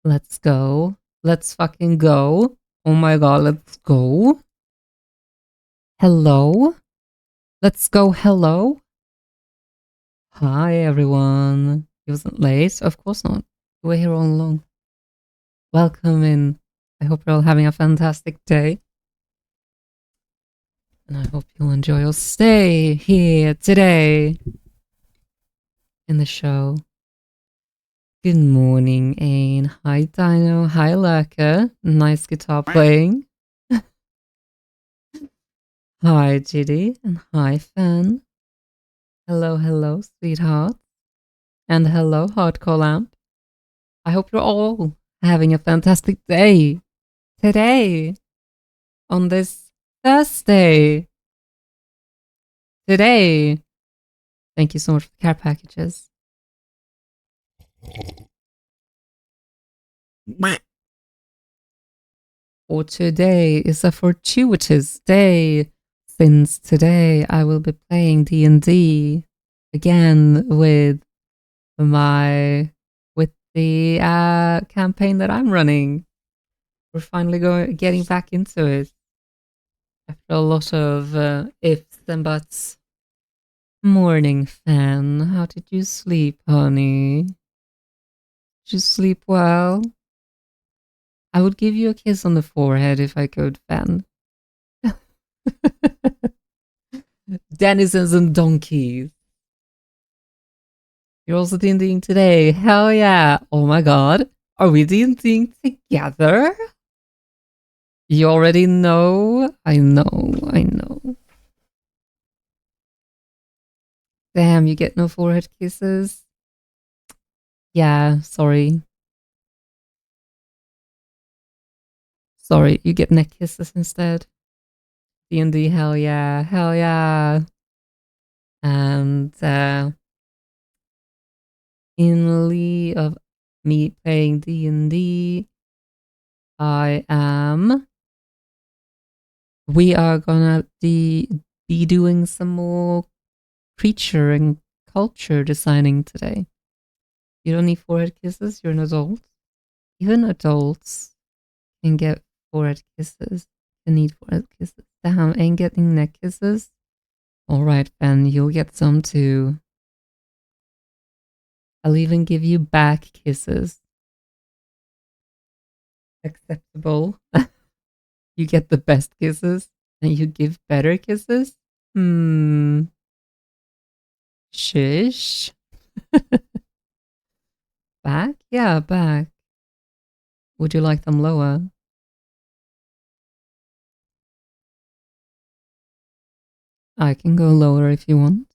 Let's go. Let's fucking go. Oh my god, let's go. Hello? Let's go, hello? Hi, everyone. You wasn't late? Of course not. You were here all along. Welcome in. I hope you're all having a fantastic day. And I hope you'll enjoy your stay here today in the show. Good morning, Ain. Hi, Dino. Hi, Lurker. Nice guitar playing. Hi, Giddy. And hi, Fan. Hello, hello, sweetheart. And hello, Hardcore Lamp. I hope you're all having a fantastic day today on this Thursday. Today. Thank you so much for the care packages. Or today is a fortuitous day, since today I will be playing D&D again with the campaign that I'm running. We're finally getting back into it after a lot of ifs and buts. Morning, Fan. How did you sleep, honey? Did you sleep well? I would give you a kiss on the forehead if I could, Fan. Denizens and donkeys. You're also D&Ding today. Hell yeah. Oh my god. Are we D&Ding together? You already know? I know. Damn, you get no forehead kisses? Yeah, sorry. Sorry, you get neck kisses instead. D&D, hell yeah. Hell yeah. And in lieu of me playing D&D, we are gonna be doing some more creature and culture designing today. You don't need forehead kisses, you're an adult. Even adults can get forehead kisses. Can need forehead kisses. Damn, ain't getting neck kisses? Alright, Ben, you'll get some too. I'll even give you back kisses. Acceptable. You get the best kisses and you give better kisses? Shish. Back? Yeah, back. Would you like them lower? I can go lower if you want.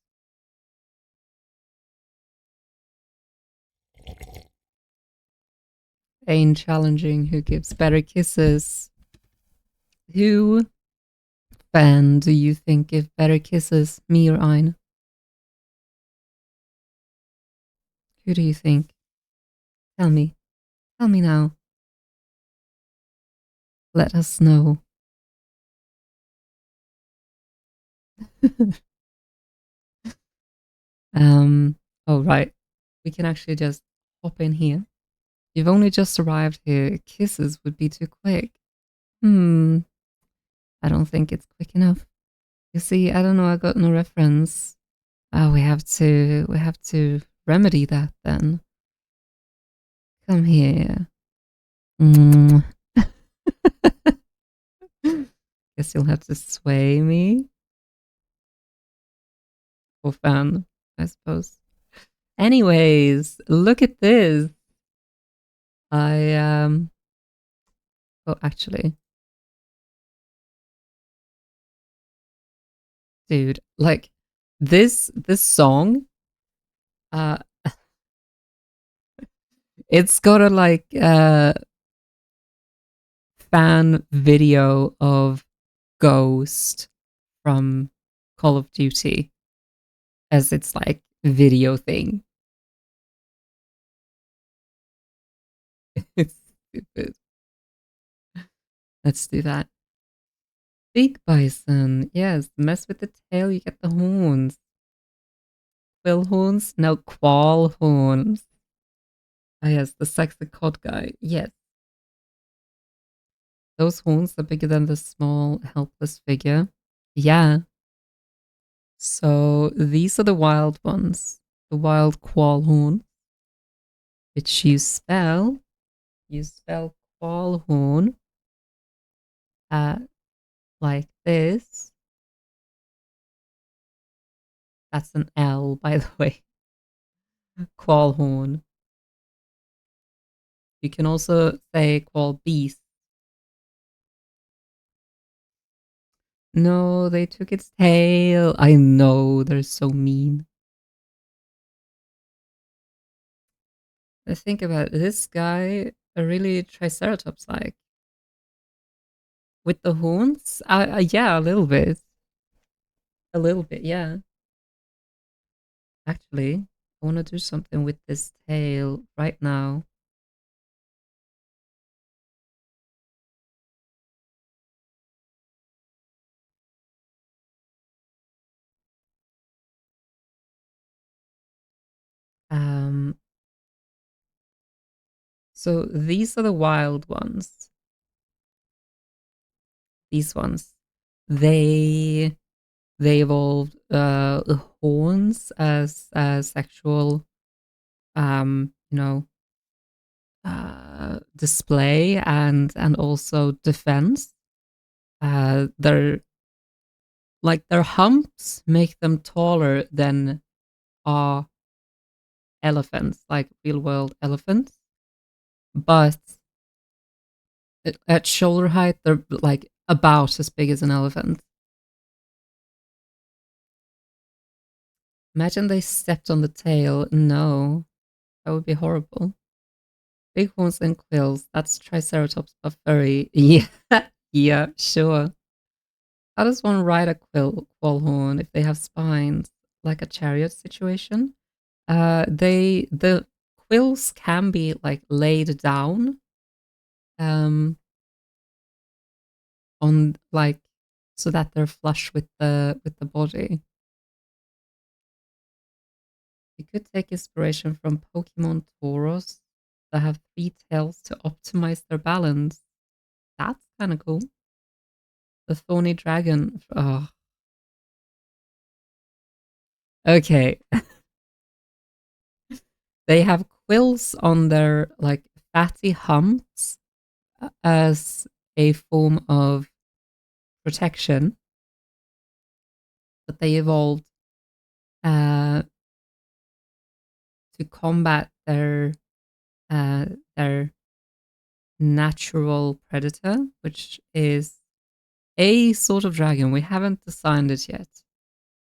Ain't challenging who gives better kisses. Who, Ben, do you think give better kisses, me or Ein? Who do you think? Tell me. Tell me now. Let us know. Oh, right. We can actually just hop in here. You've only just arrived here. Kisses would be too quick. I don't think it's quick enough. You see, I don't know, I got no reference. Oh, we have to remedy that then. Come here. Guess you'll have to sway me. For fun, I suppose. Anyways, look at this. Oh, actually, dude, like this song, uh, it's got a like fan video of Ghost from Call of Duty as its like video thing. It's stupid. Let's do that. Big bison. Yes, mess with the tail, you get the horns. Quill horns? No, qual horns. Ah, yes, the sexy cod guy. Yes. Those horns are bigger than the small, helpless figure. Yeah. So these are the wild ones. The wild qual horn, which you spell qual horn uh, like this. That's an L, by the way. Qual horn. You can also say qual beast. No, they took its tail. I know, they're so mean. I think about this guy, a really Triceratops like. With the horns? Yeah, a little bit. A little bit, yeah. Actually, I want to do something with this tail right now. Um, so these are the wild ones. These ones. They they evolved horns as actual display and also defense. Their their humps make them taller than are elephants, like real world elephants. But at shoulder height, they're like about as big as an elephant. Imagine they stepped on the tail. No, that would be horrible. Big horns and quills. That's Triceratops but furry. Yeah, yeah, sure. How does one ride a quall horn if they have spines, like a chariot situation? The quills can be like laid down, um, on like so that they're flush with the body. You could take inspiration from Pokemon Tauros that have three tails to optimize their balance. That's kind of cool. The thorny dragon. Oh, okay. They have quills on their like fatty humps as a form of protection, but they evolved uh, to combat uh, their natural predator, which is a sort of dragon. We haven't designed it yet,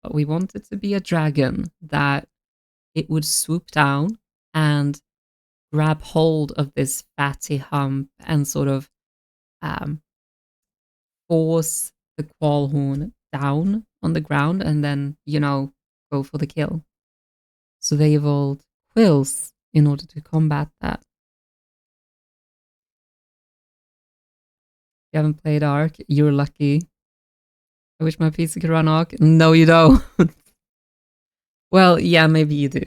but we want it to be a dragon that it would swoop down and grab hold of this fatty hump and sort of um, force the qual horn down on the ground and then, go for the kill. So they evolved quills in order to combat that. If you haven't played Ark, you're lucky. I wish my PC could run Ark. No, you don't. Well, yeah, maybe you do.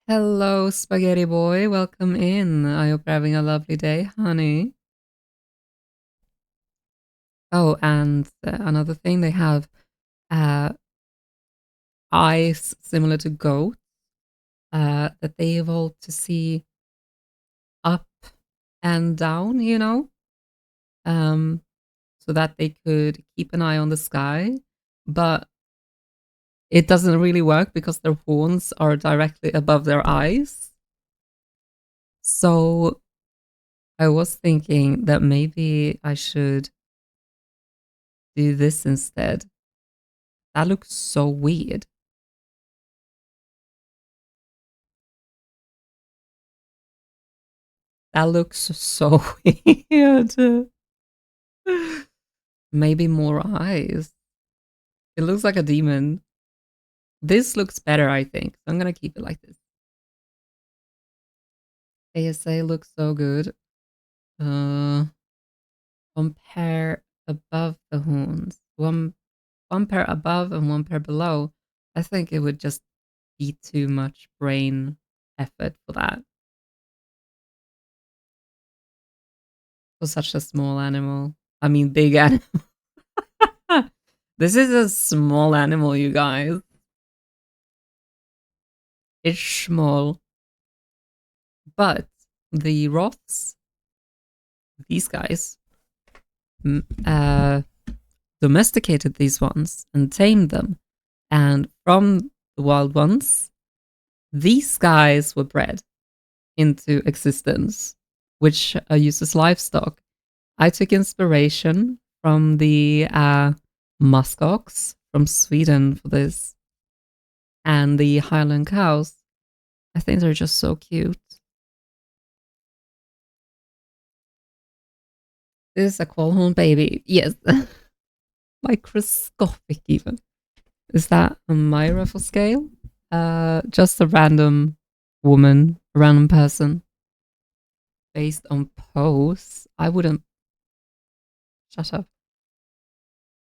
Hello, Spaghetti Boy. Welcome in. I hope you're having a lovely day, honey. Oh, and another thing, they have uh, eyes similar to goats that they evolved to see up and down, um, so that they could keep an eye on the sky. But it doesn't really work because their horns are directly above their eyes. So I was thinking that maybe I should do this instead. That looks so weird. That looks so weird. Maybe more eyes. It looks like a demon. This looks better, I think. So I'm gonna keep it like this. ASA looks so good. Uh, compare above the horns. One pair above and one pair below. I think it would just be too much brain effort for that. For such a small animal. I mean, big animal. This is a small animal, you guys. It's small. But the Roths, these guys, uh, domesticated these ones and tamed them. And from the wild ones, these guys were bred into existence, which are used as livestock. I took inspiration from the muskox from Sweden for this, and the Highland cows. I think they're just so cute. This is a Qualhorn baby. Yes. Microscopic, even. Is that a Myra for scale? Just a random woman, a random person. Based on pose, I wouldn't. Shut up.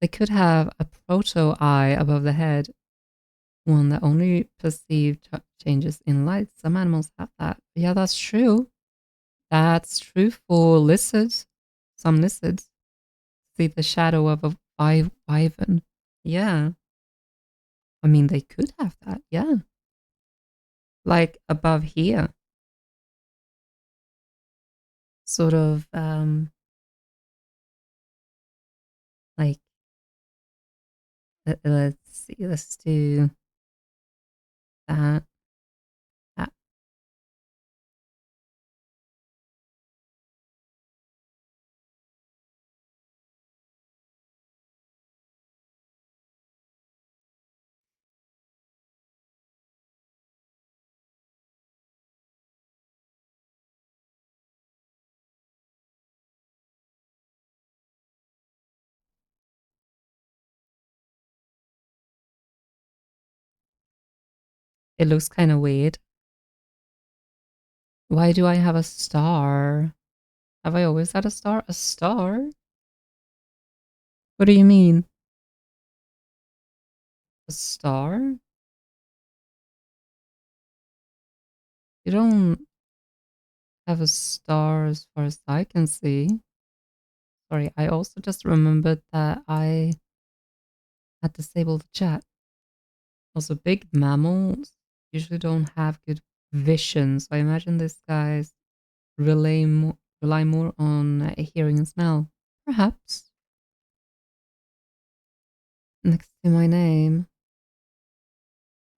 They could have a proto eye above the head, one that only perceived changes in light. Some animals have that. Yeah, that's true. That's true for lizards. Some lizards see the shadow of a wyvern. Yeah. I mean, they could have that. Yeah. Like above here. Sort of, like, let's see, let's do that. That. It looks kind of weird. Why do I have a star? Have I always had a star? A star? What do you mean? A star? You don't have a star as far as I can see. Sorry, I also just remembered that I had disabled the chat. Also, big mammals usually don't have good vision, so I imagine this guy's rely more on hearing and smell. Perhaps. Next to my name.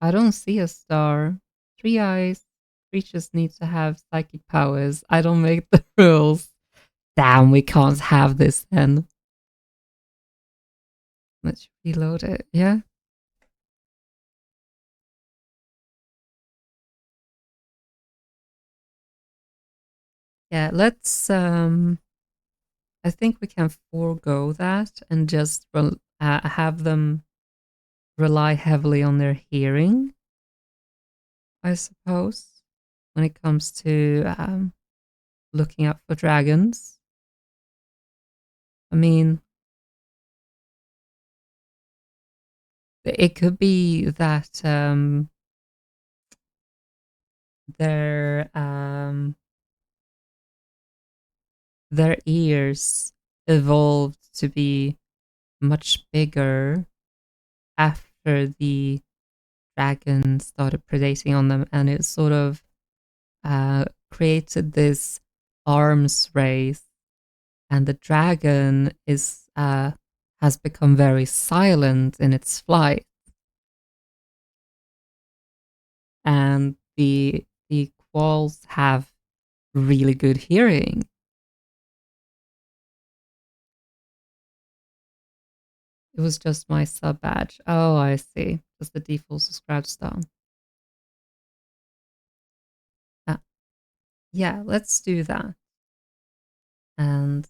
I don't see a star. 3 eyes. Creatures need to have psychic powers. I don't make the rules. Damn, we can't have this then. Let's reload it, yeah? Yeah, let's I think we can forego that and just have them rely heavily on their hearing, I suppose, when it comes to looking out for dragons. I mean, it could be that their their ears evolved to be much bigger after the dragon started predating on them, and it sort of created this arms race, and the dragon is has become very silent in its flight, and the qualls have really good hearing. It was just my sub badge. Oh, I see. Just the default subscribe style. Yeah, let's do that. And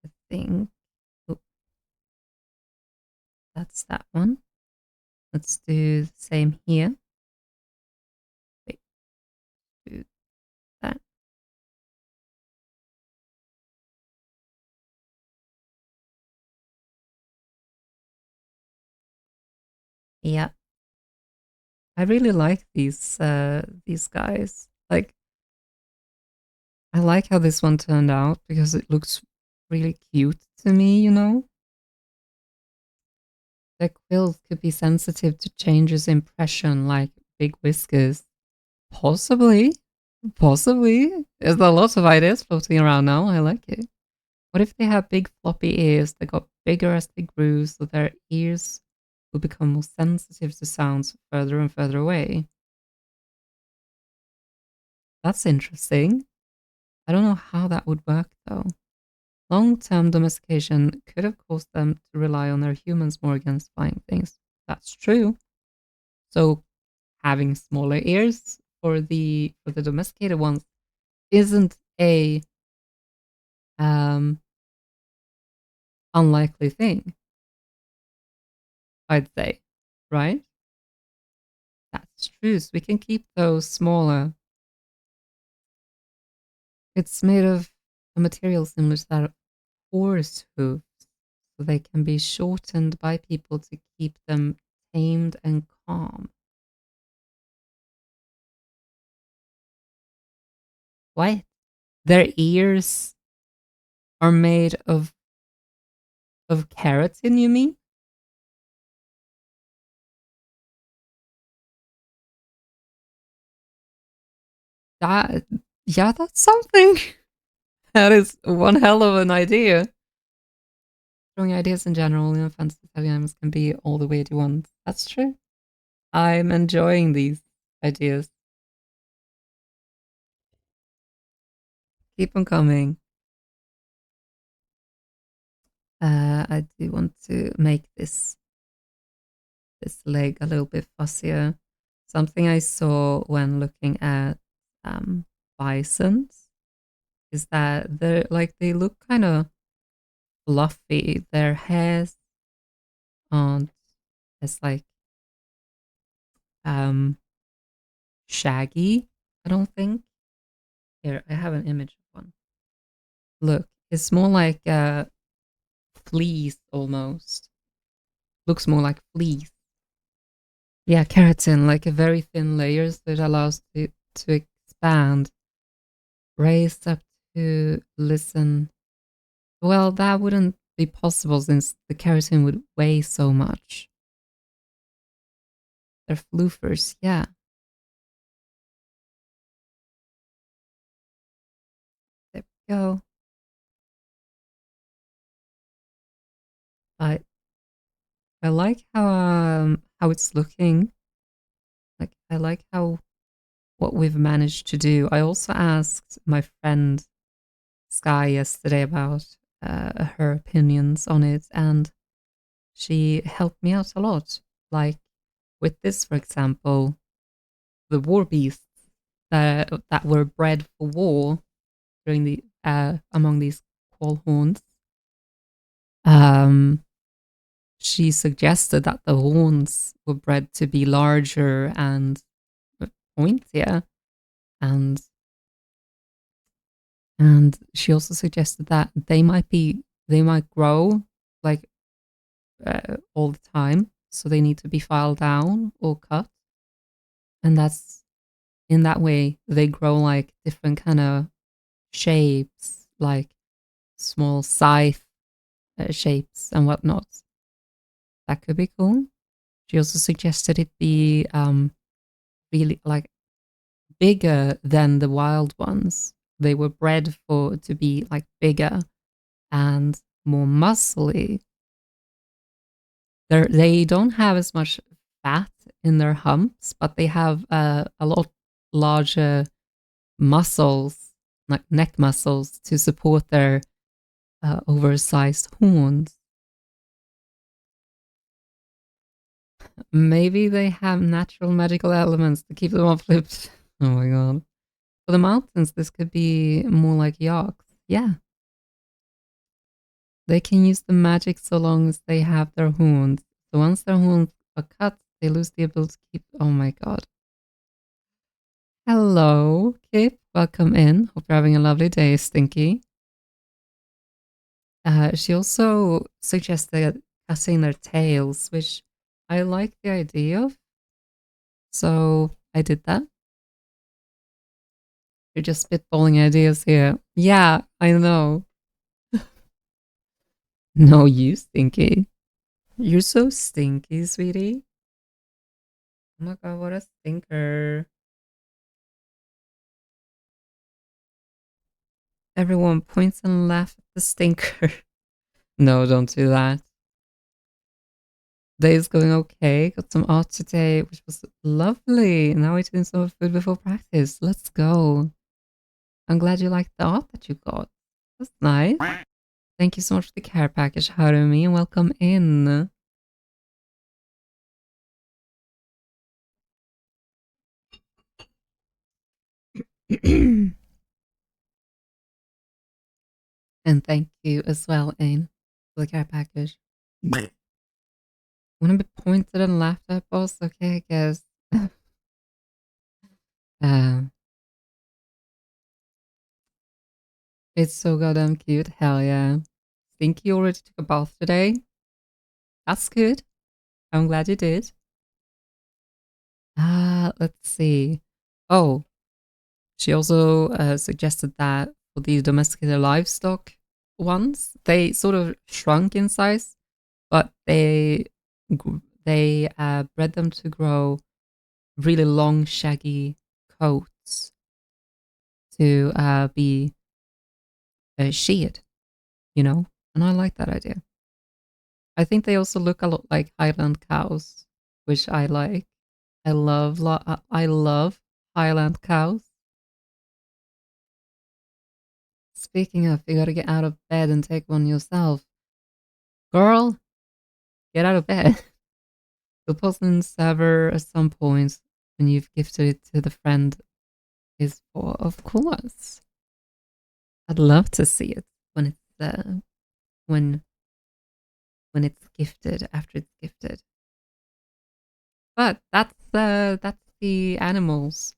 I think oh, that's that one. Let's do the same here. Wait, do that. Yeah, I really like these guys. Like, I like how this one turned out because it looks really cute to me. Their quills could be sensitive to changes in pressure, like big whiskers. Possibly, possibly. There's a lot of ideas floating around now. I like it. What if they have big floppy ears that got bigger as they grew, so their ears will become more sensitive to sounds further and further away? That's interesting. I don't know how that would work though. Long term domestication could have caused them to rely on their humans more against flying things. That's true. So having smaller ears for the domesticated ones isn't a um unlikely thing, I'd say. Right? That's true. So we can keep those smaller. It's made of a material similar to that of horse hooves, so they can be shortened by people to keep them tamed and calm. What? Their ears are made of keratin, you mean? That yeah, that's something. That is one hell of an idea. Throwing ideas in general, fantasy animals can be all the weird ones. That's true. I'm enjoying these ideas. Keep them coming. I do want to make this leg a little bit fussier. Something I saw when looking at bisons is that they look kind of fluffy. Their hairs aren't as like um shaggy. I don't think. Here, I have an image of one. Look, it's more like a fleece almost. Looks more like fleece. Yeah, keratin, like a very thin layers that allows it to expand, raised up to listen. Well, that wouldn't be possible since the keratin would weigh so much. They're floofers, yeah. There we go. I I like how it's looking. Like I like how what we've managed to do. I also asked my friend Sky yesterday about her opinions on it, and she helped me out a lot. Like with this, for example, the war beasts that were bred for war during the among these qual horns. Um, she suggested that the horns were bred to be larger and pointier, and she also suggested that they might grow like all the time, so they need to be filed down or cut, and that's in that way they grow like different kind of shapes, like small scythe shapes and whatnot. That could be cool. She also suggested it be really like bigger than the wild ones. They were bred for to be like bigger and more muscly. They don't have as much fat in their humps, but they have a lot larger muscles, like neck muscles, to support their oversized horns. Maybe they have natural magical elements to keep them uplifted. Oh my god. For the mountains, this could be more like yaks. Yeah. They can use the magic so long as they have their horns. So once their horns are cut, they lose the ability to keep. Oh my god. Hello, Kip. Welcome in. Hope you're having a lovely day, Stinky. She also suggested cutting their tails, which I like the idea of, so I did that. You're just spitballing ideas here. Yeah, I know. No, you stinky. You're so stinky, sweetie. Oh my god, what a stinker. Everyone points and laughs at the stinker. No, don't do that. Day is going okay. Got some art today, which was lovely. Now we're doing some food before practice. Let's go. I'm glad you liked the art that you got. That's nice. Thank you so much for the care package, Harumi, and welcome in. And thank you as well, Ain, for the care package. Want to be pointed and laughed at, boss? Okay, I guess. um, it's so goddamn cute. Hell yeah. Think you already took a bath today? That's good. I'm glad you did. Let's see. Oh, she also suggested that for the domesticated livestock ones, they sort of shrunk in size, but they bred them to grow really long, shaggy coats to be sheared, you know? And I like that idea. I think they also look a lot like Highland cows, which I like. I love Highland cows. Speaking of, you gotta get out of bed and take one yourself. Girl, get out of bed. The Poslin server at some point when you've gifted it to the friend is for, of course. I'd love to see it when it's when when it's gifted, after it's gifted. But that's the animals.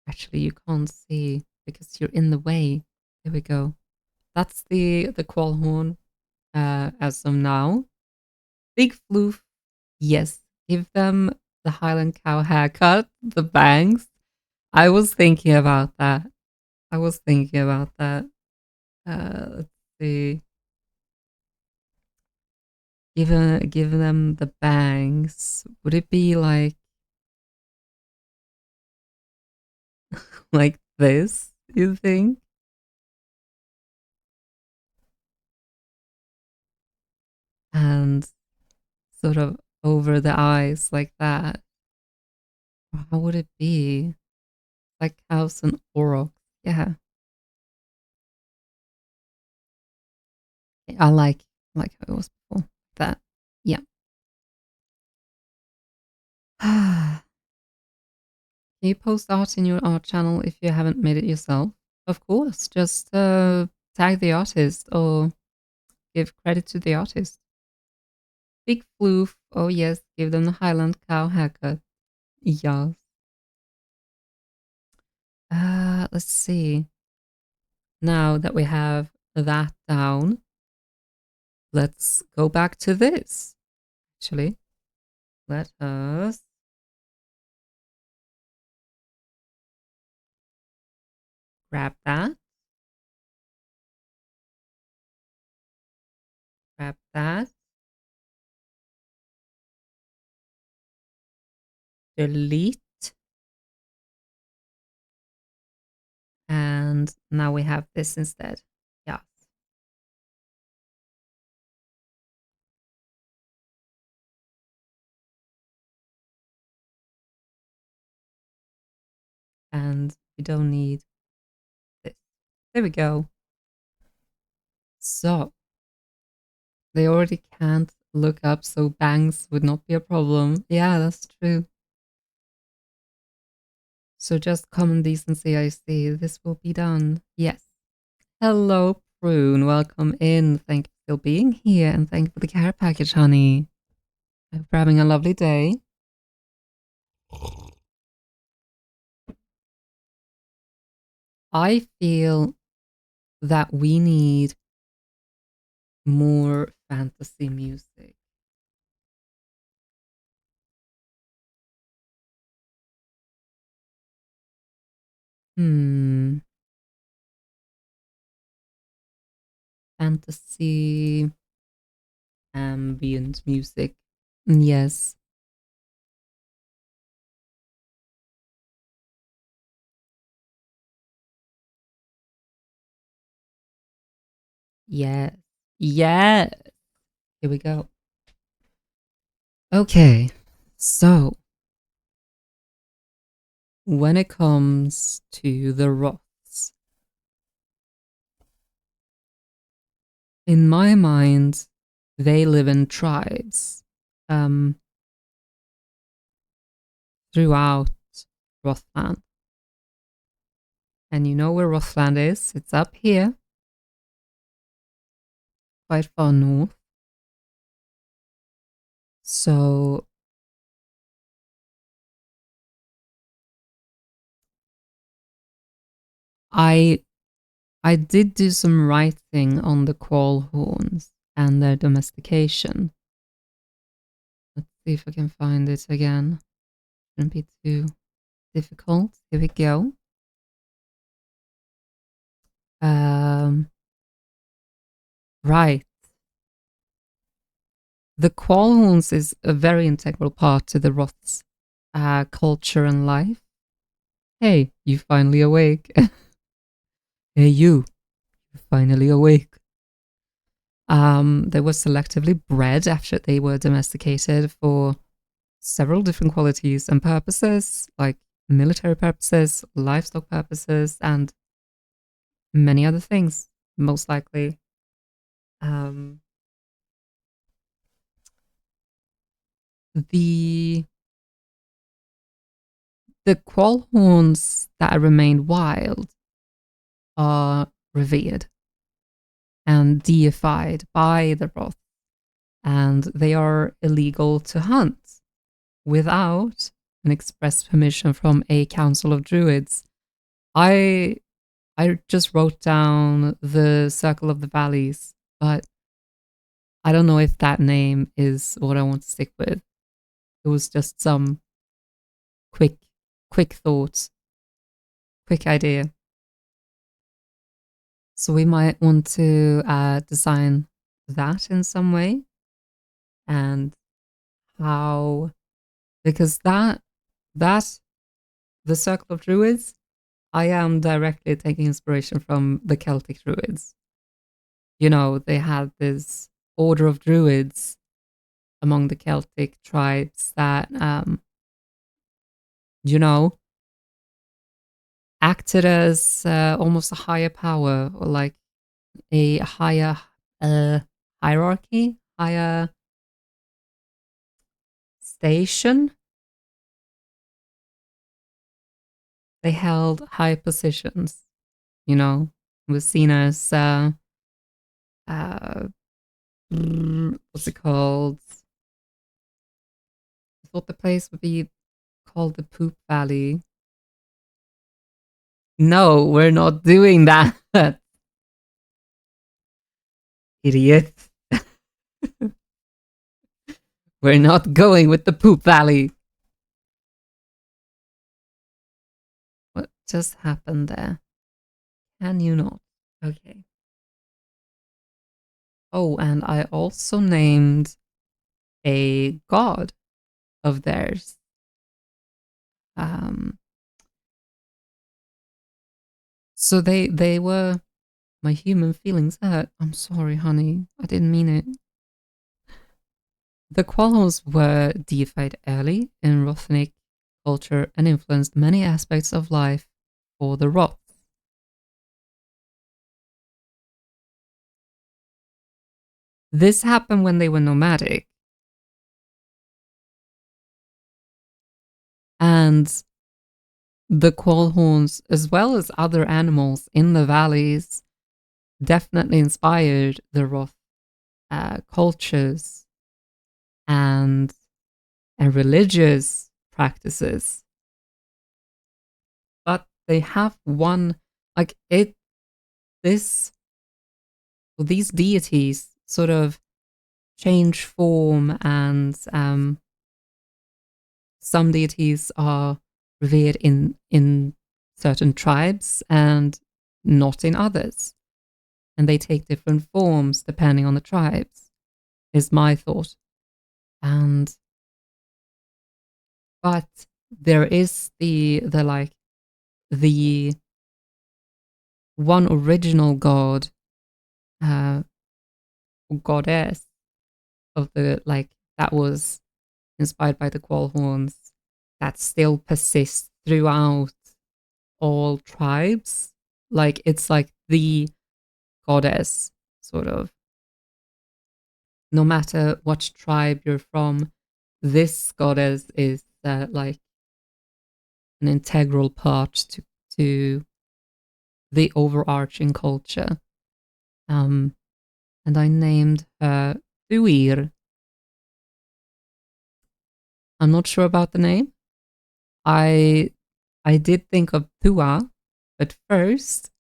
Actually, you can't see because you're in the way. There we go. That's the qual horn as of now. Big floof, yes. Give them the Highland cow haircut, the bangs. I was thinking about that. I was thinking about that. Let's see. Give them the bangs. Would it be like this? You think? And sort of over the eyes like that. How would it be? Like cows and aurochs. Yeah, I like how it was before. That. Yeah. Can you post art in your art channel if you haven't made it yourself? Of course. Just tag the artist or give credit to the artist. Big floof. Oh yes, give them the Highland cow haircut. Yes. Let's see. Now that we have that down, let's go back to this. Actually, let us grab that. Grab that. Delete. And now we have this instead. Yeah. And we don't need this. There we go. So they already can't look up, so bangs would not be a problem. Yeah, that's true. So just common decency, I see. This will be done. Yes. Hello, Prune. Welcome in. Thank you for still being here, and thank you for the care package, honey. I hope you're having a lovely day. I feel that we need more fantasy music. Hmm. Fantasy ambient music. Yes. Yes. Yes. Here we go. Okay. So, when it comes to the Roths, in my mind, they live in tribes um, throughout Rothland. And you know where Rothland is? It's up here, quite far north. So I I did do some writing on the call horns and their domestication. Let's see if I can find it again. Shouldn't be too difficult. Here we go. Right. The call horns is a very integral part to the Roth's culture and life. Hey, you finally awake. Hey, you finally awake. They were selectively bred after they were domesticated for several different qualities and purposes, like military purposes, livestock purposes, and many other things, most likely. Um, the the quoll horns that remained wild are revered and deified by the Roth, and they are illegal to hunt without an express permission from a council of druids. I I just wrote down the Circle of the Valleys, but I don't know if that name is what I want to stick with. It was just some quick quick thoughts, quick idea. So we might want to design that in some way, and how, because that the Circle of Druids, I am directly taking inspiration from the Celtic Druids. You know, they had this order of Druids among the Celtic tribes that, you know, acted as almost a higher power, or like a higher uh, hierarchy, higher station. They held high positions, you know, was seen as, uh, what's it called? I thought the place would be called the Poop Valley. No, we're not doing that. Idiot. We're not going with the Poop Valley. What just happened there? Can you not? Okay. Oh, and I also named a god of theirs. Um, so they were my human feelings hurt. I'm sorry, honey. I didn't mean it. The Qualls were deified early in Rothnic culture and influenced many aspects of life for the Roth. This happened when they were nomadic, and the Quallhorns, as well as other animals in the valleys, definitely inspired the Roth cultures and religious practices. But they have one, like it this these deities sort of change form, and some deities are revered in certain tribes and not in others. And they take different forms depending on the tribes, is my thought. And but there is the like the one original god, uh goddess of the like that was inspired by the qual horns, that still persists throughout all tribes. Like it's like the goddess, sort of. No matter what tribe you're from, this goddess is like an integral part to the overarching culture. Um, and I named her Thuir. I'm not sure about the name. I I did think of Tua at first,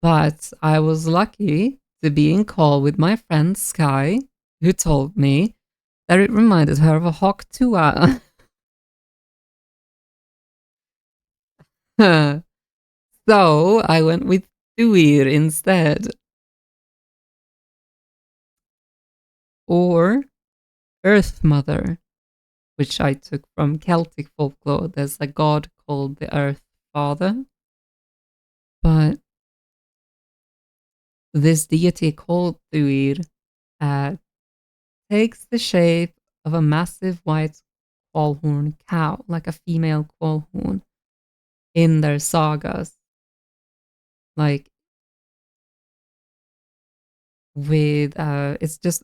but I was lucky to be in call with my friend Sky, who told me that it reminded her of a hawk Tua. So I went with Thuir instead. Or Earth Mother, which I took from Celtic folklore. There's a god called the Earth Father, but this deity called Thuir uh, takes the shape of a massive white qualhorn cow, like a female qualhorn, in their sagas. Like with, it's just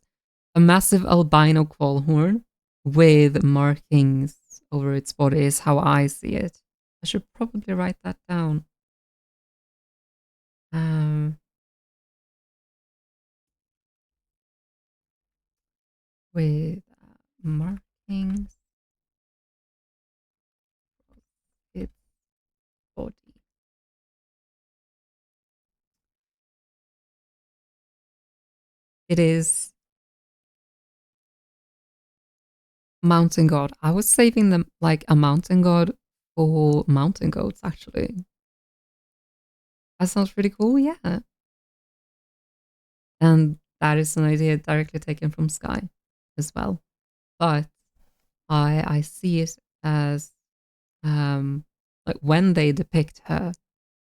a massive albino qualhorn with markings over its body, is how I see it. I should probably write that down. Um, with markings its body. It is mountain god. I was saving them like a mountain god for mountain goats, actually. That sounds pretty cool, yeah. And that is an idea directly taken from Sky as well. But I see it as like when they depict her,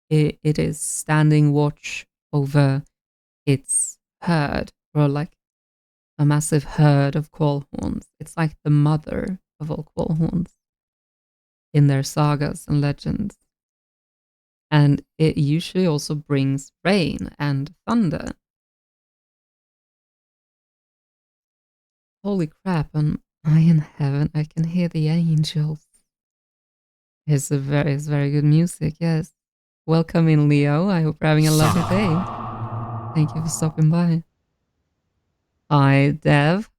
it is standing watch over its herd, or like a massive herd of qualhorns. It's like the mother of all qualhorns in their sagas and legends. And it usually also brings rain and thunder. Holy crap, am I in heaven? I can hear the angels. It's very good music, yes. Welcome in, Leo. I hope you're having a lovely day. Thank you for stopping by. Hi, Dev.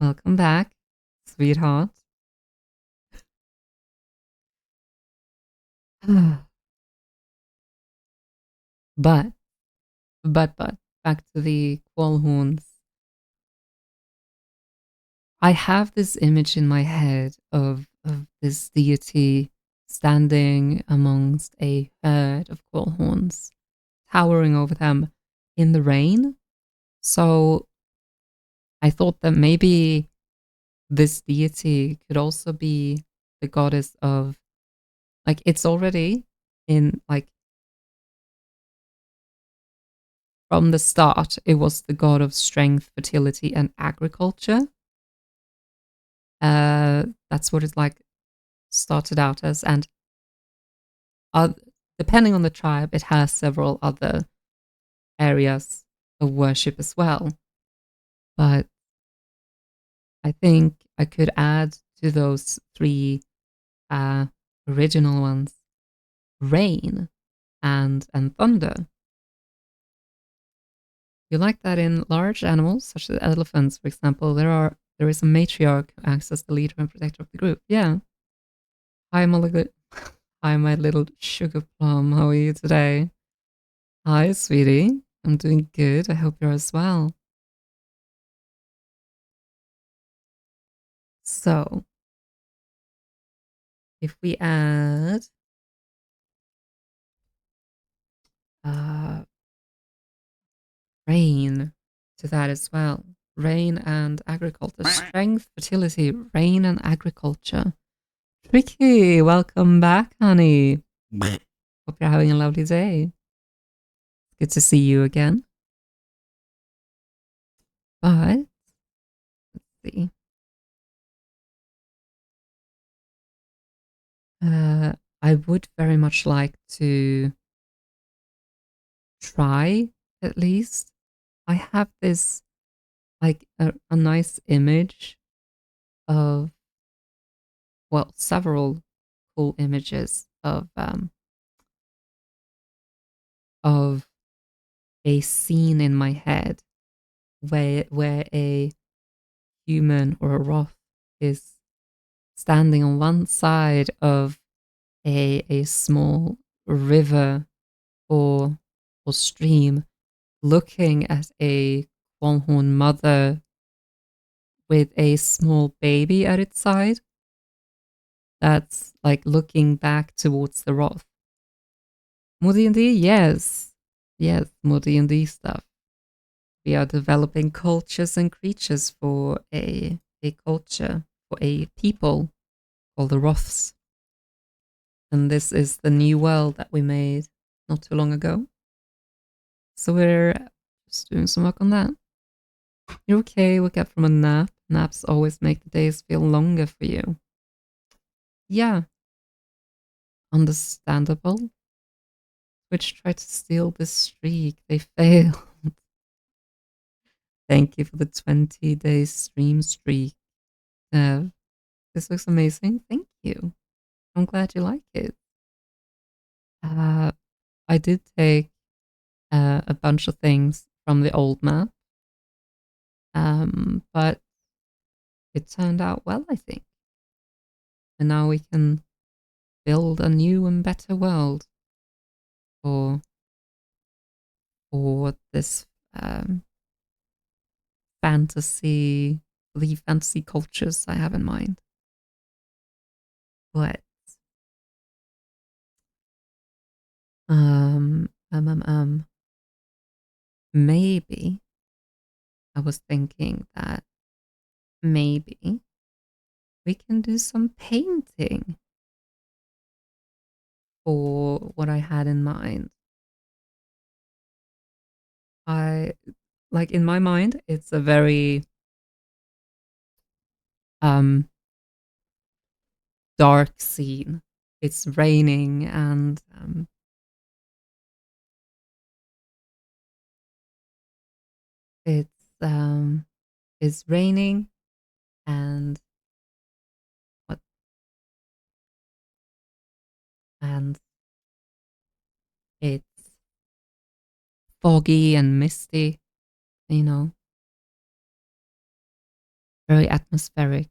Welcome back, sweetheart. but, but, back to the Qualhorns. I have this image in my head of this deity standing amongst a herd of Qualhorns, towering over them in the rain. So I thought that maybe this deity could also be the goddess of, like, it's already in, like, from the start, it was the god of strength, fertility, and agriculture. That's what it's like started out as, and uh, depending on the tribe, it has several other areas of worship as well. But I think I could add to those three uh, original ones rain and thunder. You like that in large animals, such as elephants, for example. There is a matriarch who acts as the leader and protector of the group. Yeah. Hi, Hi, my little sugar plum. How are you today? Hi, sweetie. I'm doing good. I hope you're as well. So, if we add uh, rain to that as well. Rain and agriculture. Strength, fertility, rain and agriculture. Tricky, welcome back, honey. Hope you're having a lovely day. Good to see you again. But let's see. I would very much like to try, at least. I have this like a nice image of, well, several cool images of a scene in my head where a human or a Roth is standing on one side of a small river or stream, looking at a Qualhorn mother with a small baby at its side that's like looking back towards the Roth. More D&D? Yes. Yes, more D&D stuff. We are developing cultures and creatures for a culture, for a people called the Roths. And this is the new world that we made not too long ago. So we're just doing some work on that. You're okay, wake up from a nap. Naps always make the days feel longer for you. Yeah, understandable. Twitch tried to steal this streak. They failed. Thank you for the 20-day stream streak. This looks amazing. Thank you. I'm glad you like it. I did take a bunch of things from the old map, but it turned out well, I think. And now we can build a new and better world for this fantasy, the fantasy cultures I have in mind. But maybe I was thinking that maybe we can do some painting for what I had in mind. I like in my mind, it's a very dark scene. It's raining and it's raining and what and it's foggy and misty, you know, very atmospheric.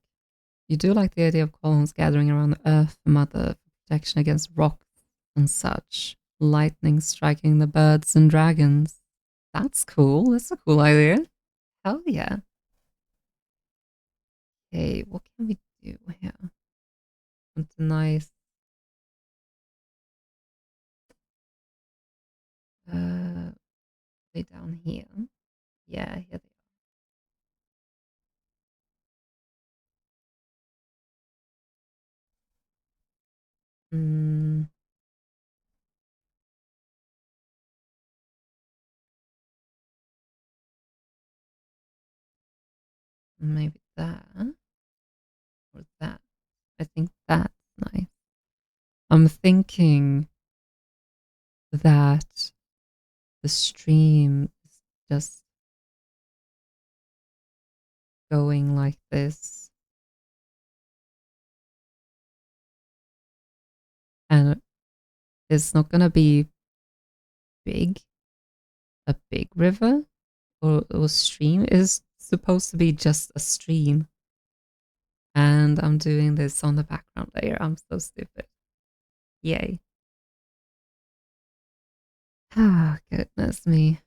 You do like the idea of columns gathering around the Earth Mother for protection against rocks and such. Lightning striking the birds and dragons. That's cool. That's a cool idea. Hell yeah. Okay, what can we do here? Something nice. Way down here. Yeah, here they are. Maybe that or that. I think that's nice. I'm thinking that the stream is just going like this. And it's not gonna be big, a big river or stream. Is supposed to be just a stream. And I'm doing this on the background layer. I'm so stupid. Yay. Ah, goodness me.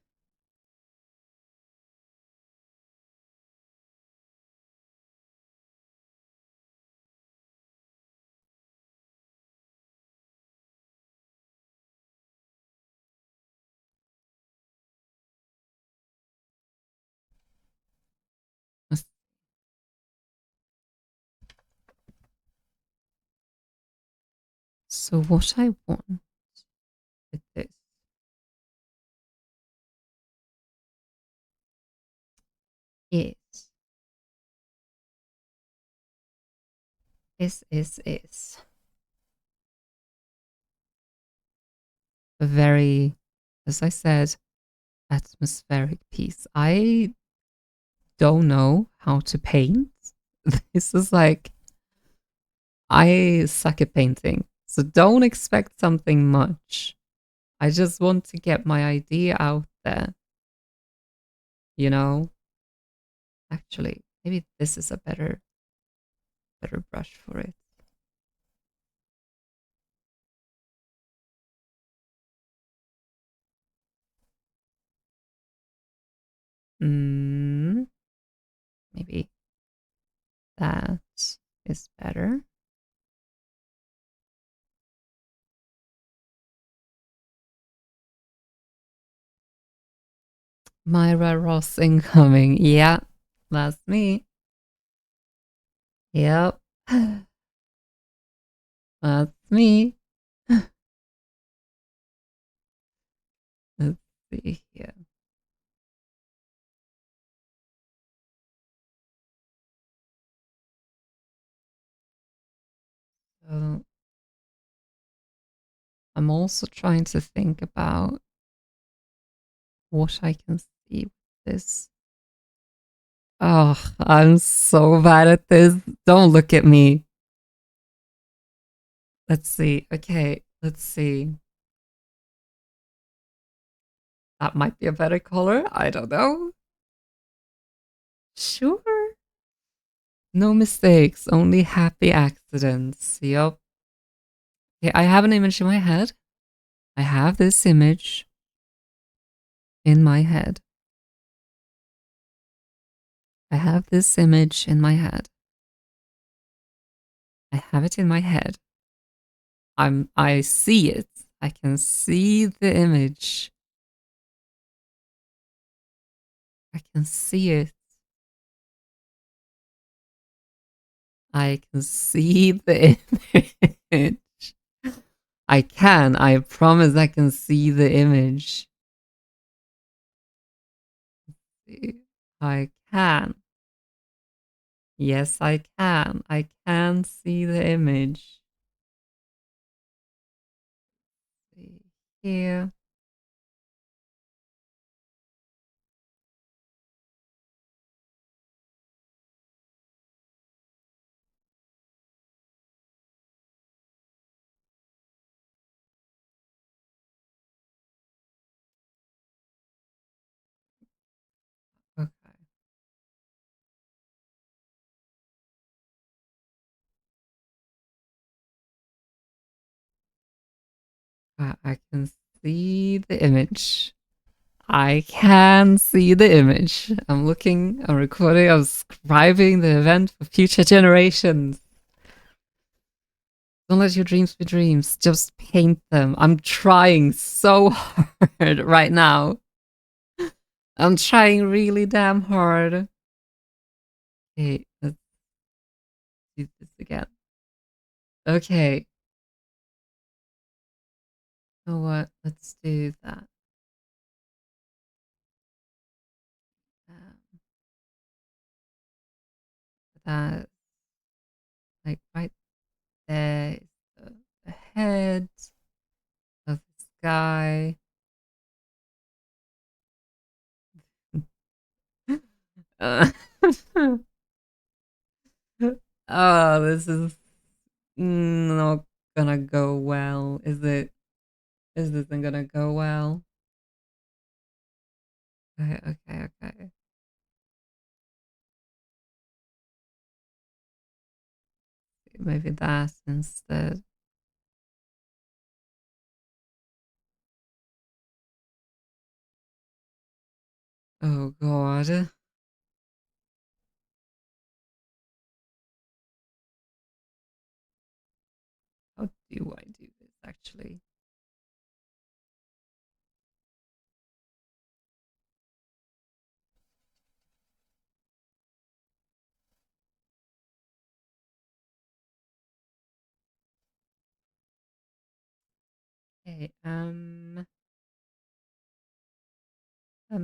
So what I want with is is a very, as I said, atmospheric piece. I don't know how to paint. This is like, I suck at painting. So don't expect something much. I just want to get my idea out there, you know? Actually, maybe this is a better brush for it. Mm, maybe that is better. Myra Ross incoming. Yeah, that's me. Yep. That's me. Let's see here. So I'm also trying to think about what I can see with this. Oh, I'm so bad at this. Don't look at me. Let's see. Okay, let's see. That might be a better color. I don't know. Sure. No mistakes, only happy accidents. Yup. Okay, I have an image in my head. I have this image in my head. I have this image in my head. I have it in my head. I see it. I can see the image. I can see it. I can see the image. I can. I promise I can see the image. I can. Yes, I can. I can see the image. See here. Okay. I can see the image. I can see the image. I'm looking, I'm recording, I'm scribing the event for future generations. Don't let your dreams be dreams. Just paint them. I'm trying so hard right now. I'm trying really damn hard. Okay, let's do this again. Okay. You know what? Let's do that. Um, that, like, right there is the head of this guy. Uh, oh, this is not gonna go well, is it? Is this not gonna go well? Okay, okay, okay. Maybe that instead. Oh god. How do I do this actually? Okay. Hammer. What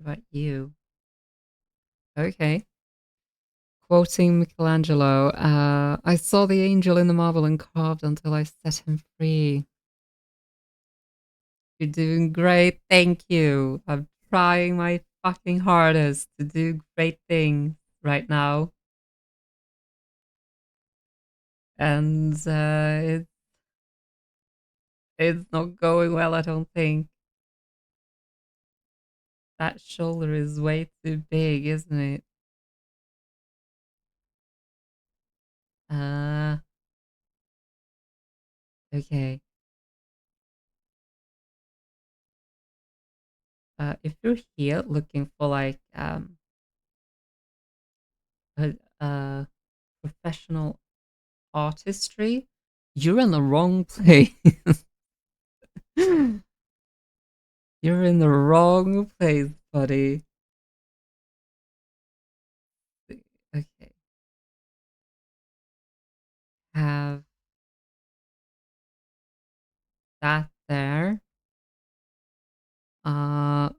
about you? Okay. Quoting Michelangelo, I saw the angel in the marble and carved until I set him free. You're doing great. Thank you. I'm trying my fucking hardest to do great things right now. And it's not going well, I don't think. That shoulder is way too big, isn't it? Uh, okay. If you're here looking for like a professional artistry, you're in the wrong place. You're in the wrong place, buddy. Okay. Have that there.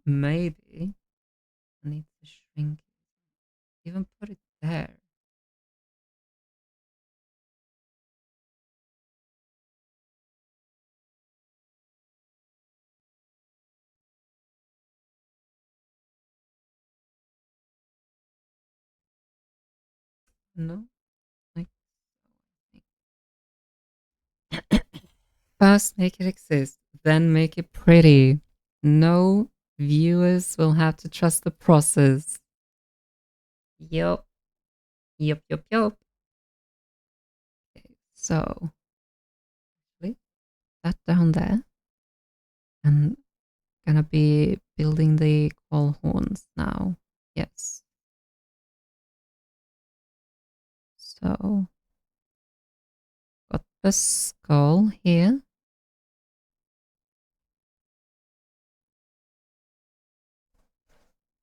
Maybe I need to shrink it. Even put it there. No, like first make it exist, then make it pretty. No, viewers will have to trust the process. Yup, yup. Okay, so leave that down there, and gonna be building the call horns now. Yes. So got the skull here.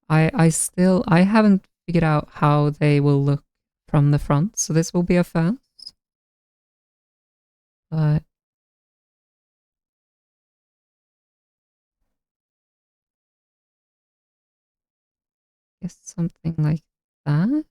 I haven't figured out how they will look from the front, so this will be a first. But I guess something like that.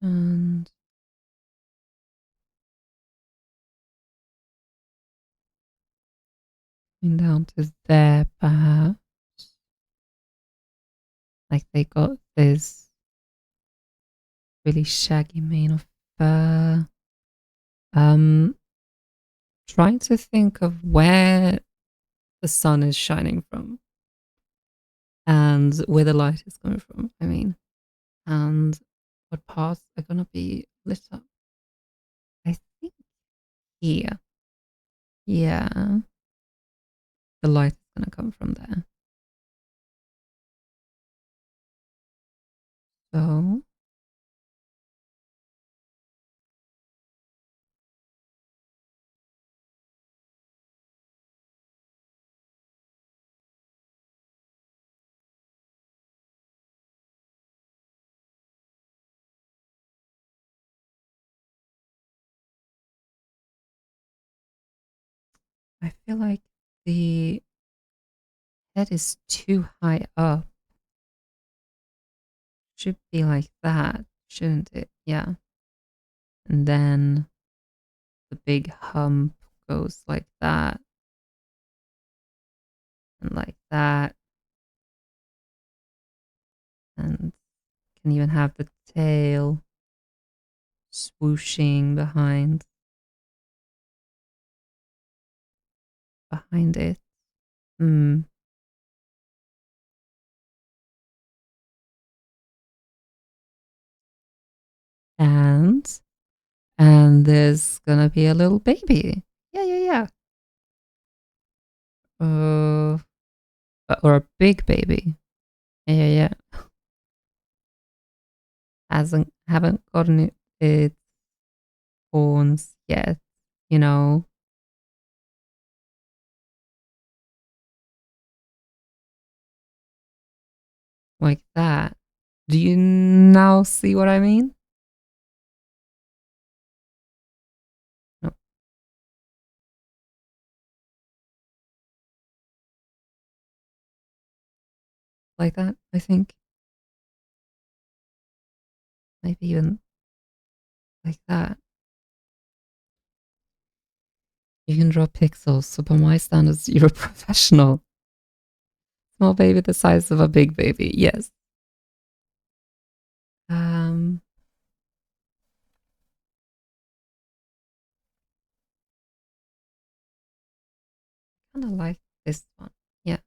And down to there, perhaps. Like they got this really shaggy mane of fur. Um, Trying to think of where the sun is shining from and where the light is coming from. I mean, and what parts are gonna be lit up. I think here, yeah, the light is gonna come from there. So I feel like the head is too high up. Should be like that, shouldn't it? Yeah. And then the big hump goes like that and like that. And can even have the tail swooshing behind it. Hmm. And and there's gonna be a little baby. Yeah. Uh, or a big baby. Yeah. Haven't gotten its horns yet. You know, like that. Do you now see what I mean? No, like that. I think maybe even like that. You can draw pixels. So by my standards, you're a professional. Small baby the size of a big baby. Yes. Um, kind of like this one. Yeah.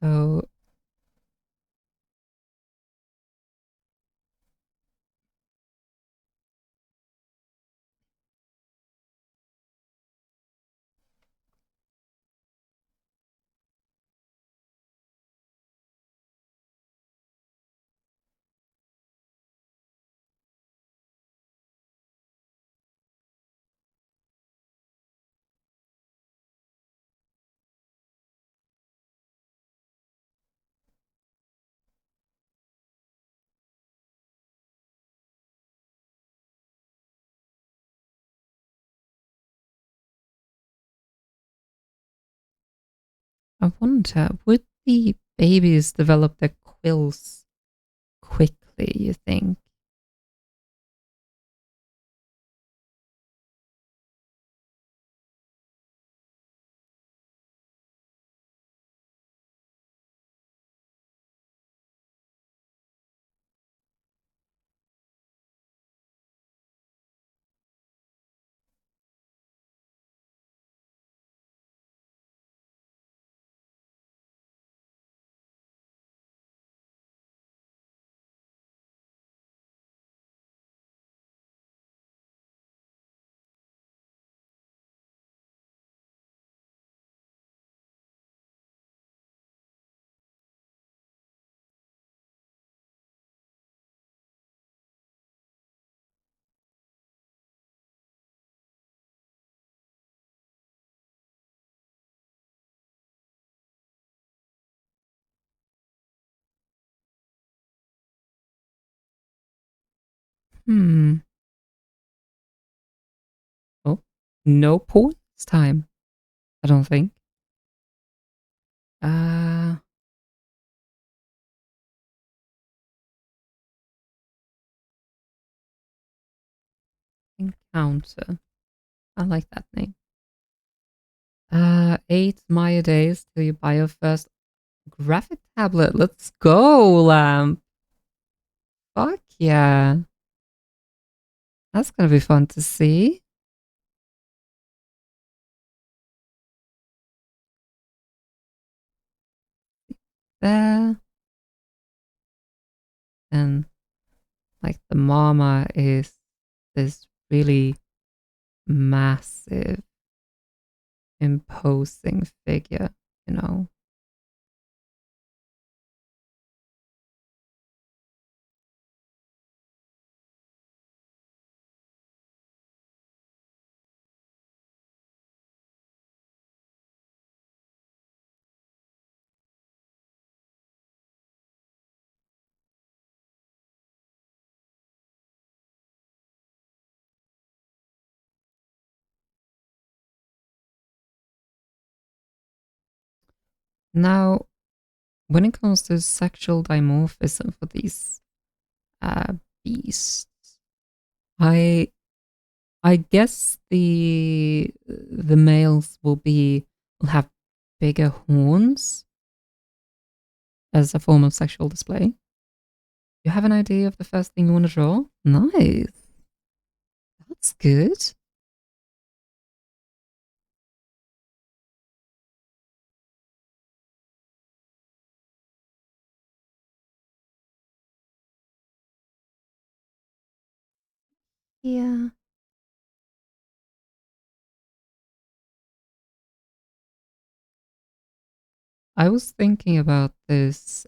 So I wonder, would the babies develop their quills quickly, you think? Hmm. Oh, no pause time. I don't think. Uh, encounter. I like that name. 8 Maya days till you buy your first graphic tablet. Let's go, Lamp. Fuck yeah. That's gonna be fun to see. There. And like the mama is this really massive, imposing figure, you know. Now, when it comes to sexual dimorphism for these uh, beasts, I I guess the males will have bigger horns as a form of sexual display. You have an idea of the first thing you want to draw? Nice. That's good. Yeah. I was thinking about this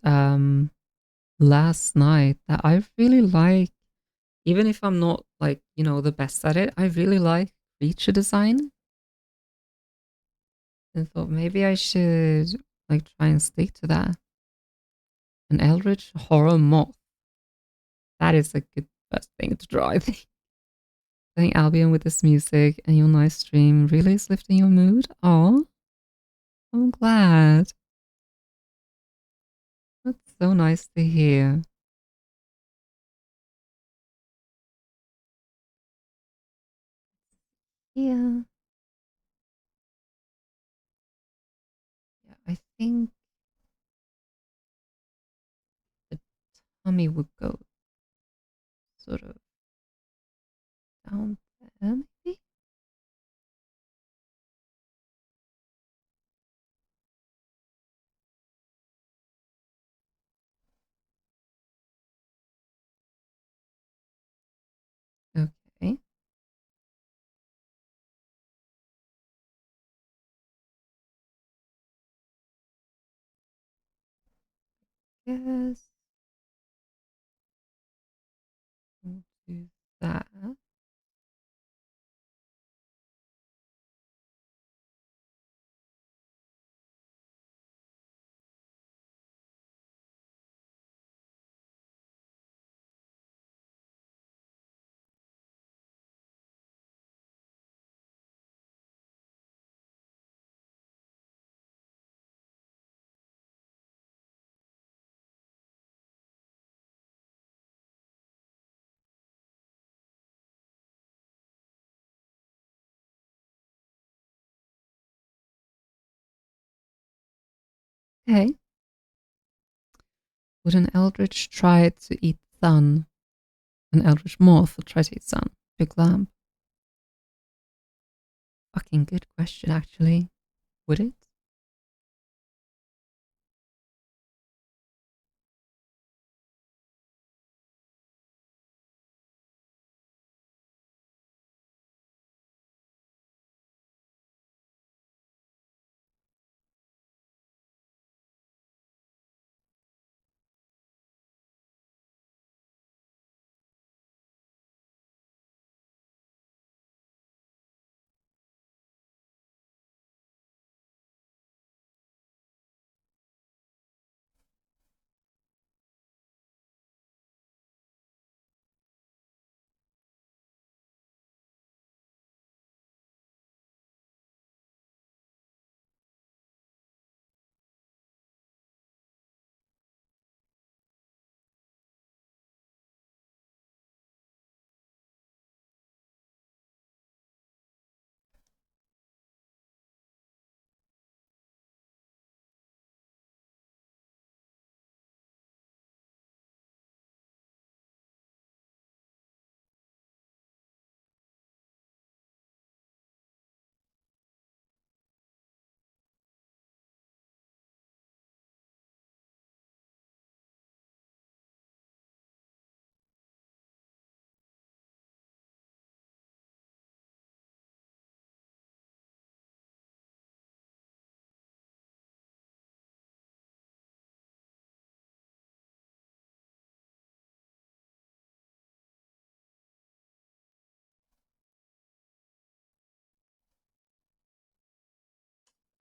last night that I really like, even if I'm not like, the best at it, I really like creature design and thought maybe I should like try and stick to that. An eldritch horror moth. That is a good first thing to draw, I think. I think Albion with this music and your nice stream really is lifting your mood. Oh, I'm glad. That's so nice to hear. Yeah. Yeah, I think the tummy would go sort of down there, maybe? Okay. Yes. We'll do that. Okay. Would an eldritch try to eat sun? An eldritch moth would try to eat sun. Big lamp. Fucking good question, actually. Would it?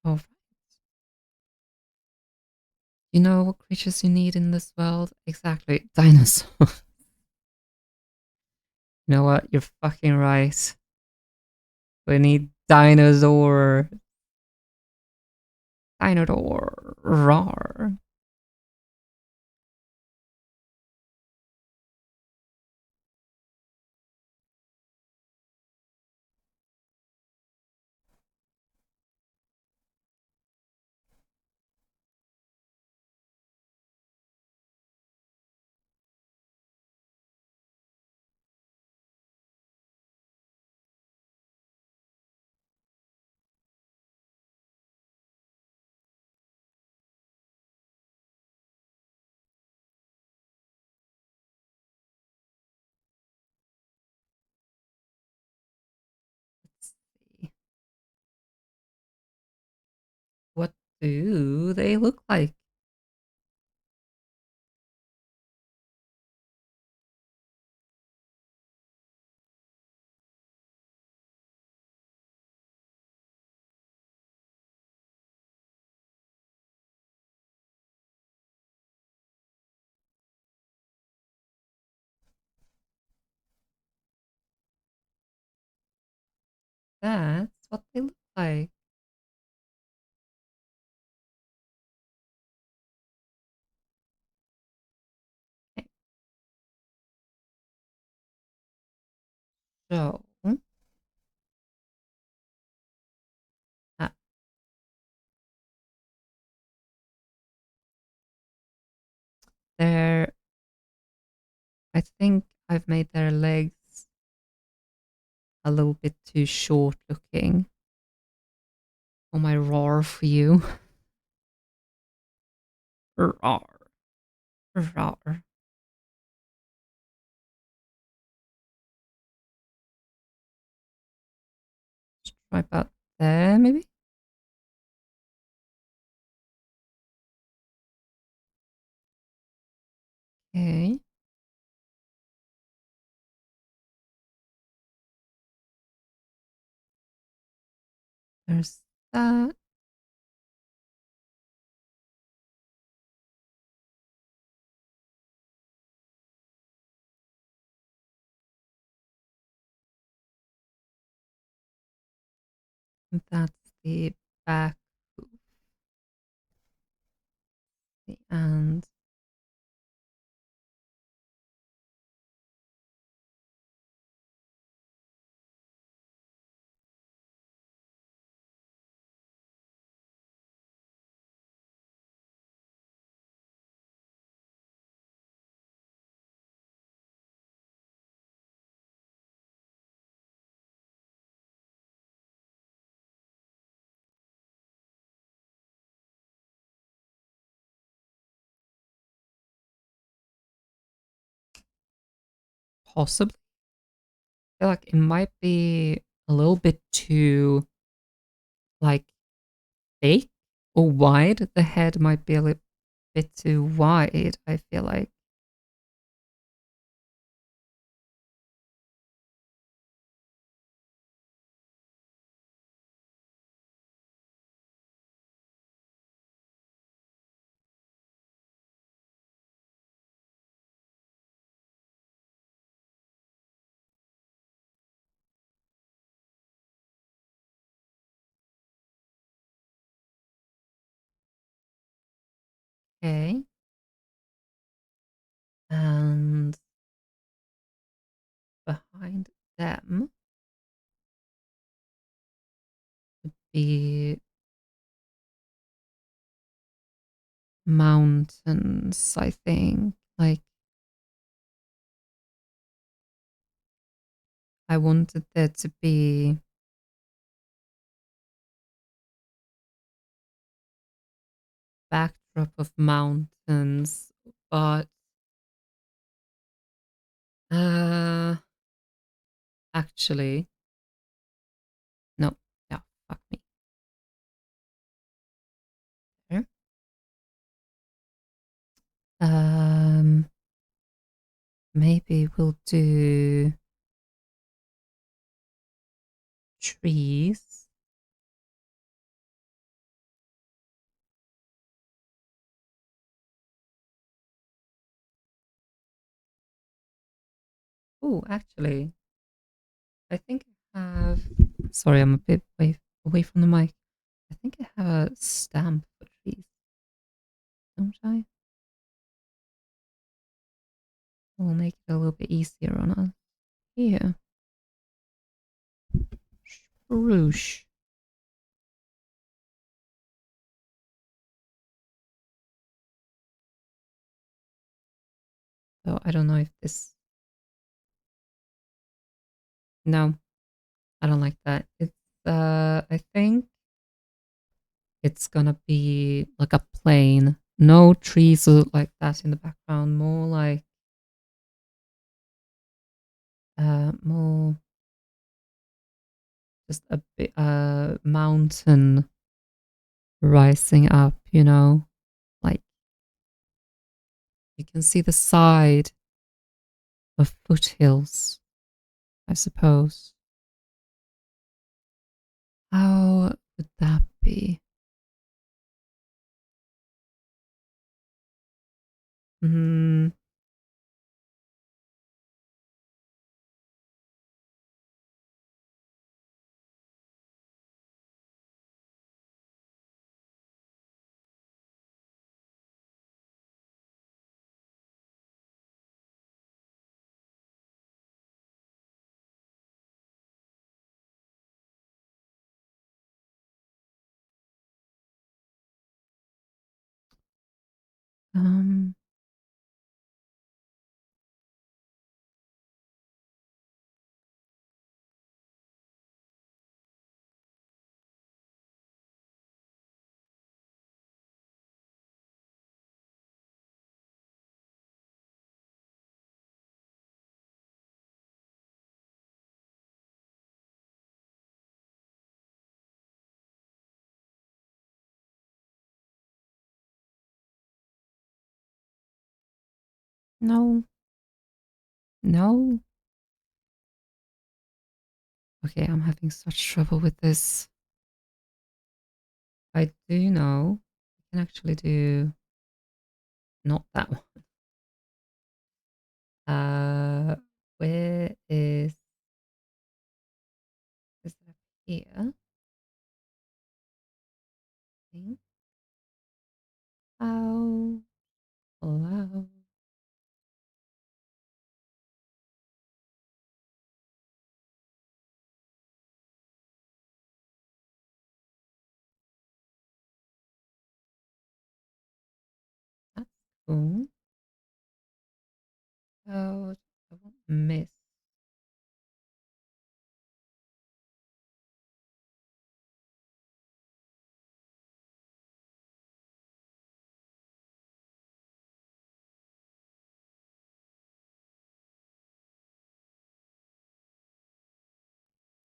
Oh, you know what creatures you need in this world? Exactly. Dinosaurs. You know what? You're fucking right. We need dinosaur. Dinosaur. Roar. do they look like? That's what they look like. Okay, so, uh, they're, I think I've made their legs a little bit too short looking for my roar for you. Roar, roar. Try about there, maybe? Okay, there's that. And that's the back hoof. And possibly, I feel like it might be a little bit too, like, thick or wide. The head might be a little bit too wide, I feel like. Okay. And behind them would be mountains, I think. Like, I wanted there to be backdrop of mountains, but uh actually, no, yeah, fuck me. There. Um Maybe we'll do trees. Oh, actually, I think I have, sorry, I'm a bit away from the mic. I think I have a stamp for trees, don't I? Will make it a little bit easier on us. Here. Spruce. So I don't know if this. No, I don't like that. It's I think it's gonna be like a plain. No trees like that in the background. More like more just a bit mountain rising up, you know, like you can see the side of foothills, I suppose. How would that be? Hmm. Um, no, no. Okay, I'm having such trouble with this. I do know I can actually do not that one. Where is that here? Think. Oh, hello. That's cool. Oh, I won't miss.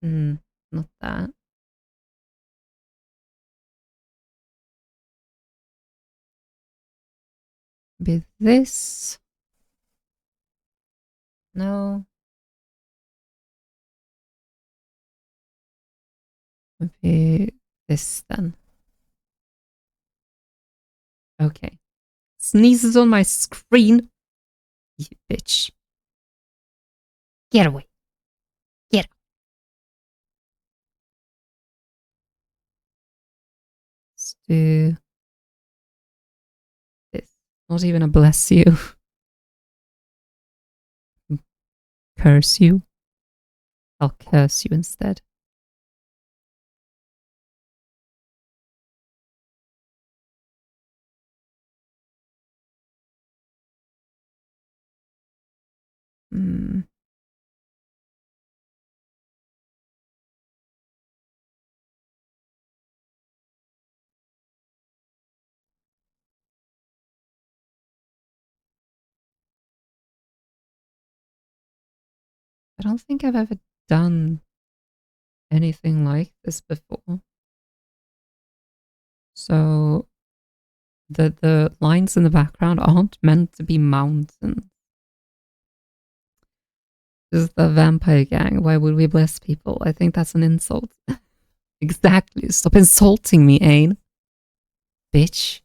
Mm, not that. Be this. No. Maybe this then. Okay. Sneezes on my screen. You bitch. Get away. Get out. Let's do this. Not even a bless you. Curse you. I'll curse you instead. Mm, I don't think I've ever done anything like this before. So the lines in the background aren't meant to be mountains. This is the vampire gang. Why would we bless people? I think that's an insult. Exactly. Stop insulting me, Ain. Bitch.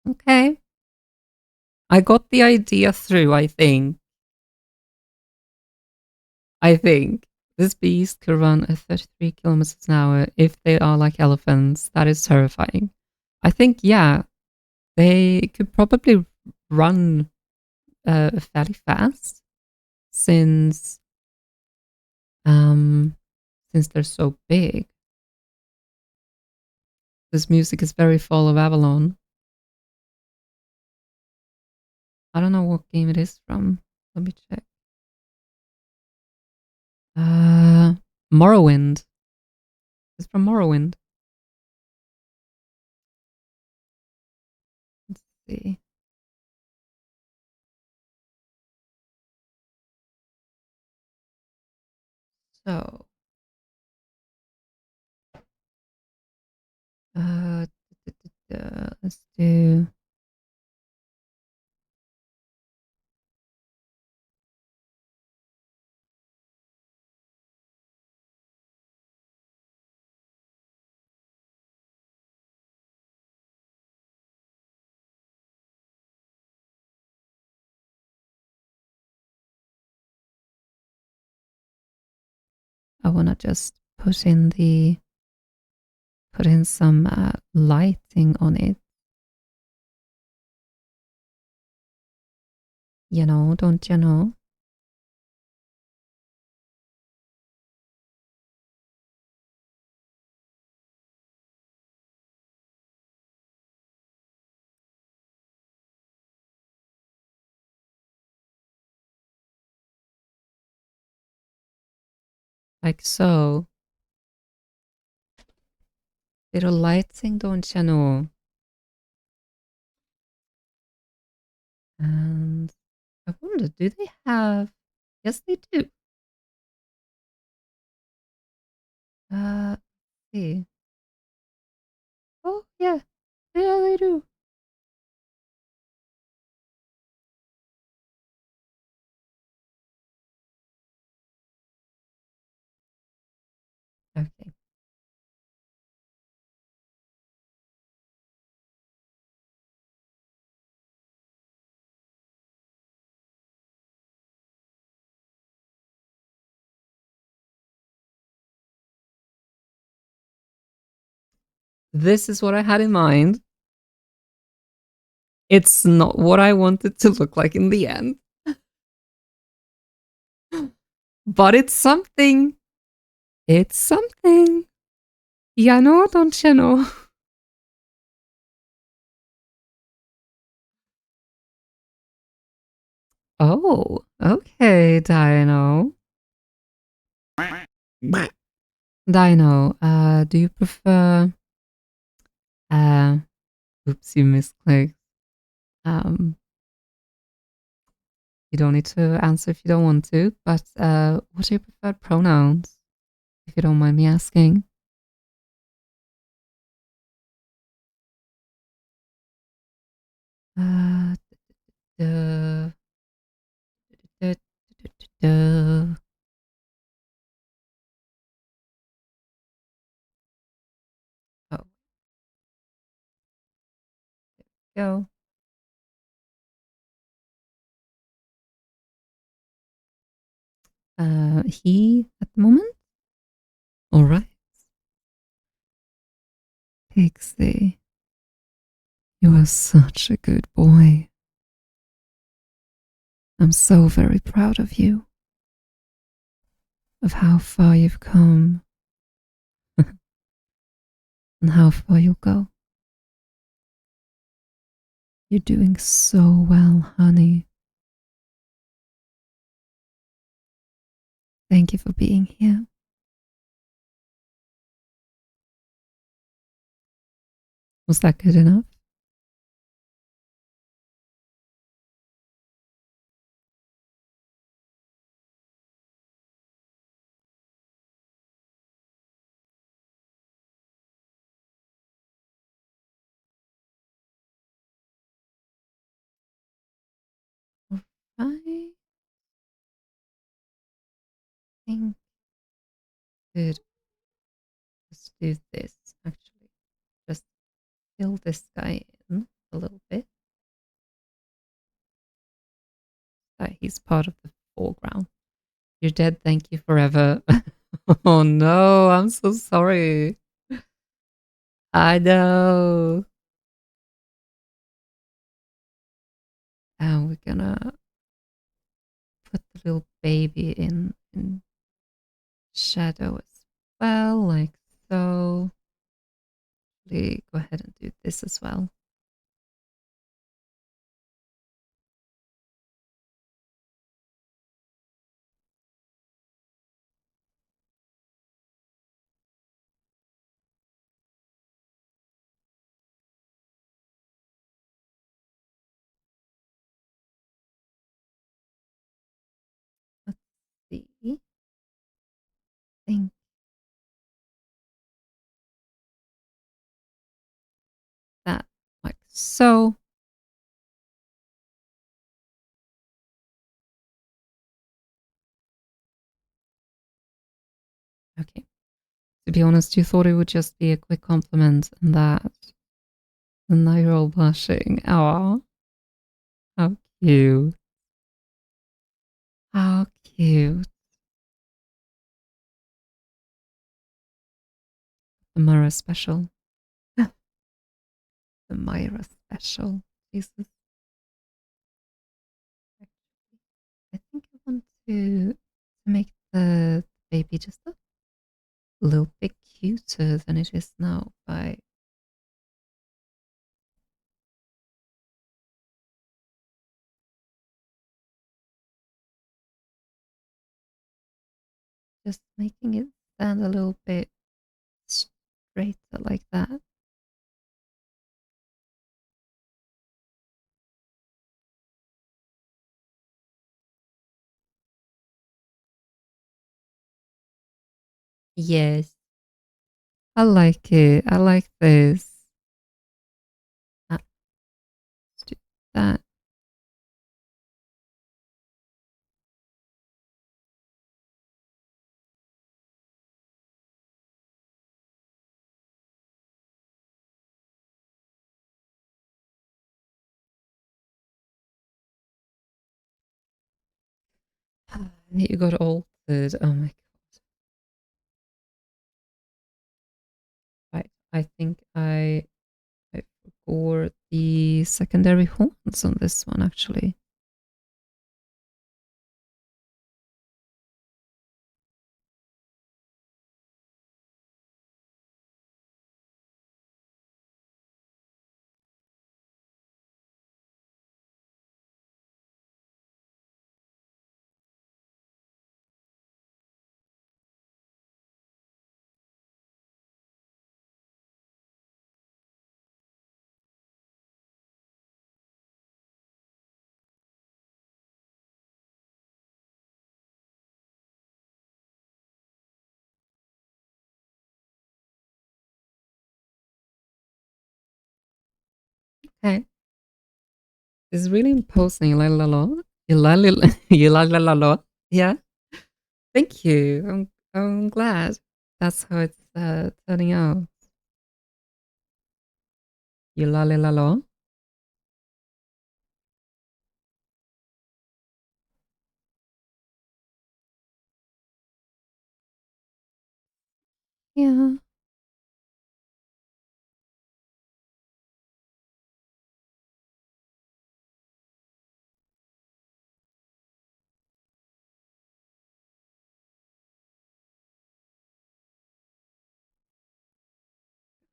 Okay. I got the idea through, I think. I think. This beast could run at 33 kilometers an hour if they are like elephants. That is terrifying. I think, yeah, they could probably run fairly fast since um since they're so big. This music is very full of Avalon. I don't know what game it is from. Let me check. Morrowind. It's from Morrowind. Let's see. So, uh, let's do. I wanna just put in some lighting on it. You know, don't you know? Like so. Little lighting, don't you know? And I wonder, do they have? Yes, they do. Let's see. Oh yeah, yeah, they do. Okay. This is what I had in mind. It's not what I wanted to look like in the end, but it's something. It's something. Yeah, no, don't you know? Oh, okay, Dino. Dino, do you prefer uh oops, you misclicked. Um you don't need to answer if you don't want to, but what are your preferred pronouns, if you don't mind me asking? Uh duh, duh, duh, duh. Oh, go. He at the moment? Alright. Pixie, you are such a good boy. I'm so very proud of you, of how far you've come and how far you'll go. You're doing so well, honey. Thank you for being here. Was that good enough? I think good. Let's do this actually. Just fill this guy in a little bit. That he's part of the foreground. You're dead. Thank you forever. Oh no, I'm so sorry. I know. And we're gonna put the little baby in shadow as well, like so. Go ahead and do this as well. Let's see. I think that like so. Okay. To be honest, you thought it would just be a quick compliment and that. And now you're all blushing. Oh, how cute. How cute. The Myra special. The Myra special. Jesus. I think I want to make the baby just a little bit cuter than it is now by just making it stand a little bit straighter like that. Yes. I like it. I like this. Ah, let's do that. You got altered. Oh my god. Right. I think I forgot the secondary horns on this one actually. Okay. It's really imposing. La la la. La la la la la la. Yeah. Thank you. I'm glad. That's how it's turning out. La la la la. Yeah.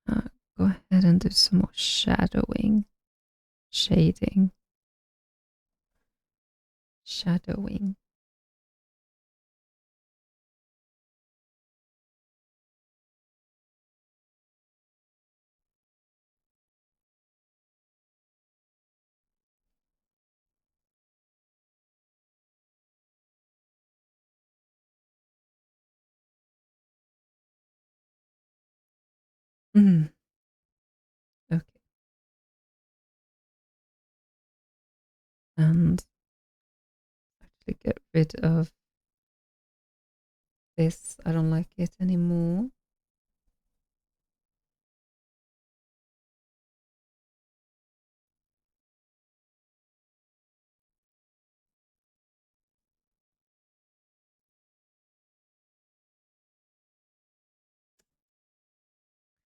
Uh, Go ahead and do some more shadowing, shading, shadowing. Mm, okay. And actually get rid of this. I don't like it anymore.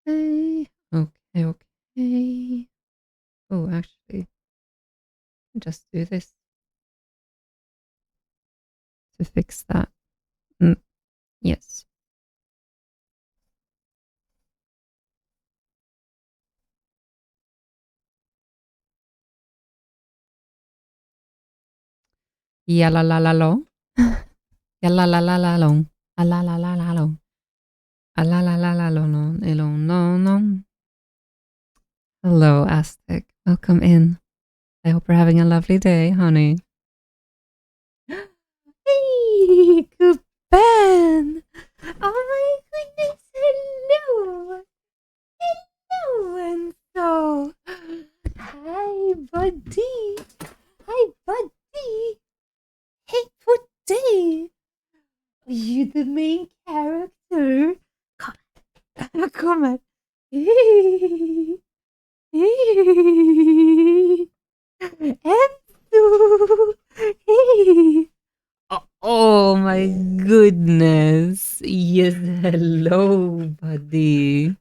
Okay. Okay. Okay. Oh, actually, just do this to fix that. Mm, yes. Yeah, la la la long. Yeah, la la la la long. A la la la la long. A la la la la long. Long. No, no. Hello, Aztec. Welcome in. I hope you're having a lovely day, honey. Hey, good Ben. Oh my goodness. Hello. Hello, Enzo. Hi, buddy. Hi, buddy. Hey, buddy. Are you the main character? Come on. Come on. Hey. Hey. Enzo. Hey. Oh my goodness. Yes, hello, buddy.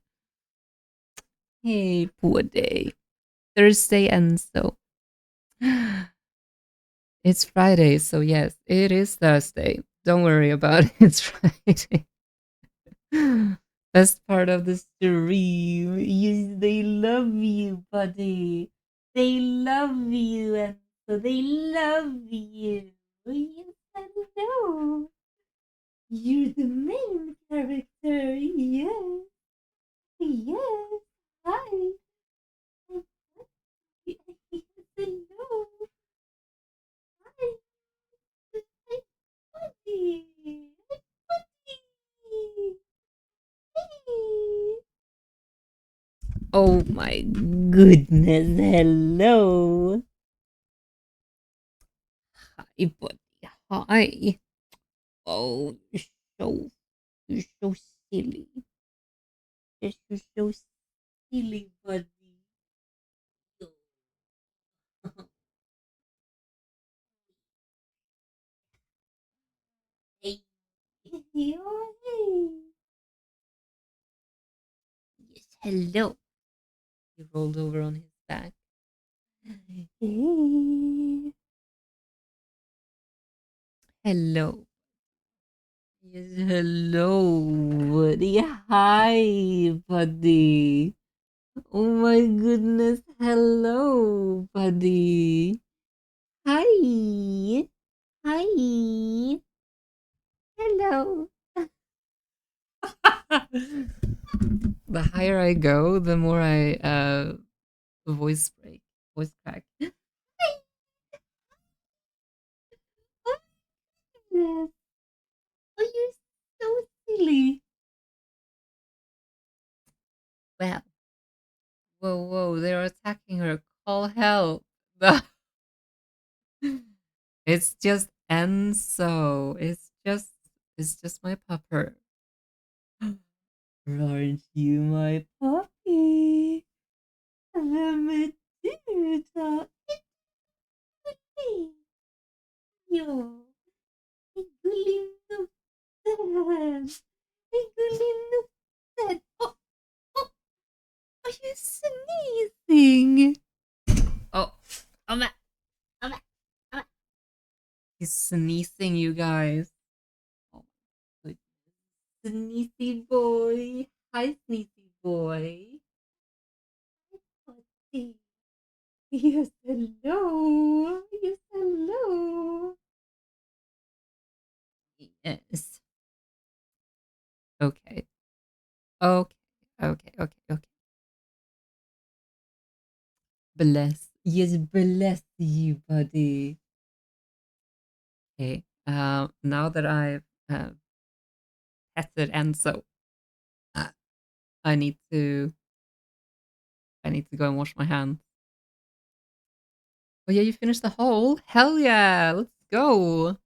Hey, poor day. Thursday and so. It's Friday, so yes, it is Thursday. Don't worry about it. It's Friday. Best part of the stream. Yes, they love you, buddy. They love you, and so they love you. Yes, I know. You're the main character. Yes. Yes. Hi. Yes, hello. Hi. Hi, buddy. Hi, buddy. Hey. Oh my goodness. Hello. Hi, buddy. Hi. Oh, you're so silly. Yes, you're so silly, buddy. Hey. Oh, hey. Yes, hello. He rolled over on his back. Hey. Hello. Yes, hello, buddy. Hi, buddy. Oh my goodness. Hello, buddy. Hi. Hi. Hello. The higher I go, the more I voice break, voice crack. Oh, yes. Oh, you're so silly. Well, whoa, whoa, they're attacking her. Call help. It's just Enzo. It's just my pupper. Aren't you my puppy? The Medusa. Yo, Igulino said. Igulino said. Oh, oh, are you sneezing? Oh, I'm at, I'm at, I'm at. He's sneezing, you guys. Oh, my goodness. Sneezy boy. Hi, sneezy boy. Hi, yes, hello. Yes, hello. Yes. Okay. Okay. Okay. Okay. Okay. Bless. Yes, bless you, buddy. Okay. Now that I've tested Enzo, uh, I need to. I need to go and wash my hands. Oh yeah, you finished the hole. Hell yeah! Let's go.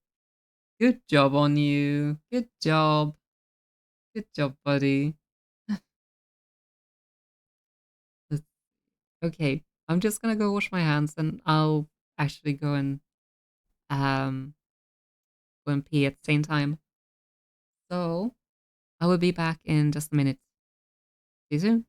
Good job on you. Good job. Good job, buddy. Okay, I'm just gonna go wash my hands, and I'll actually um go and pee at the same time. So I will be back in just a minute. See you soon.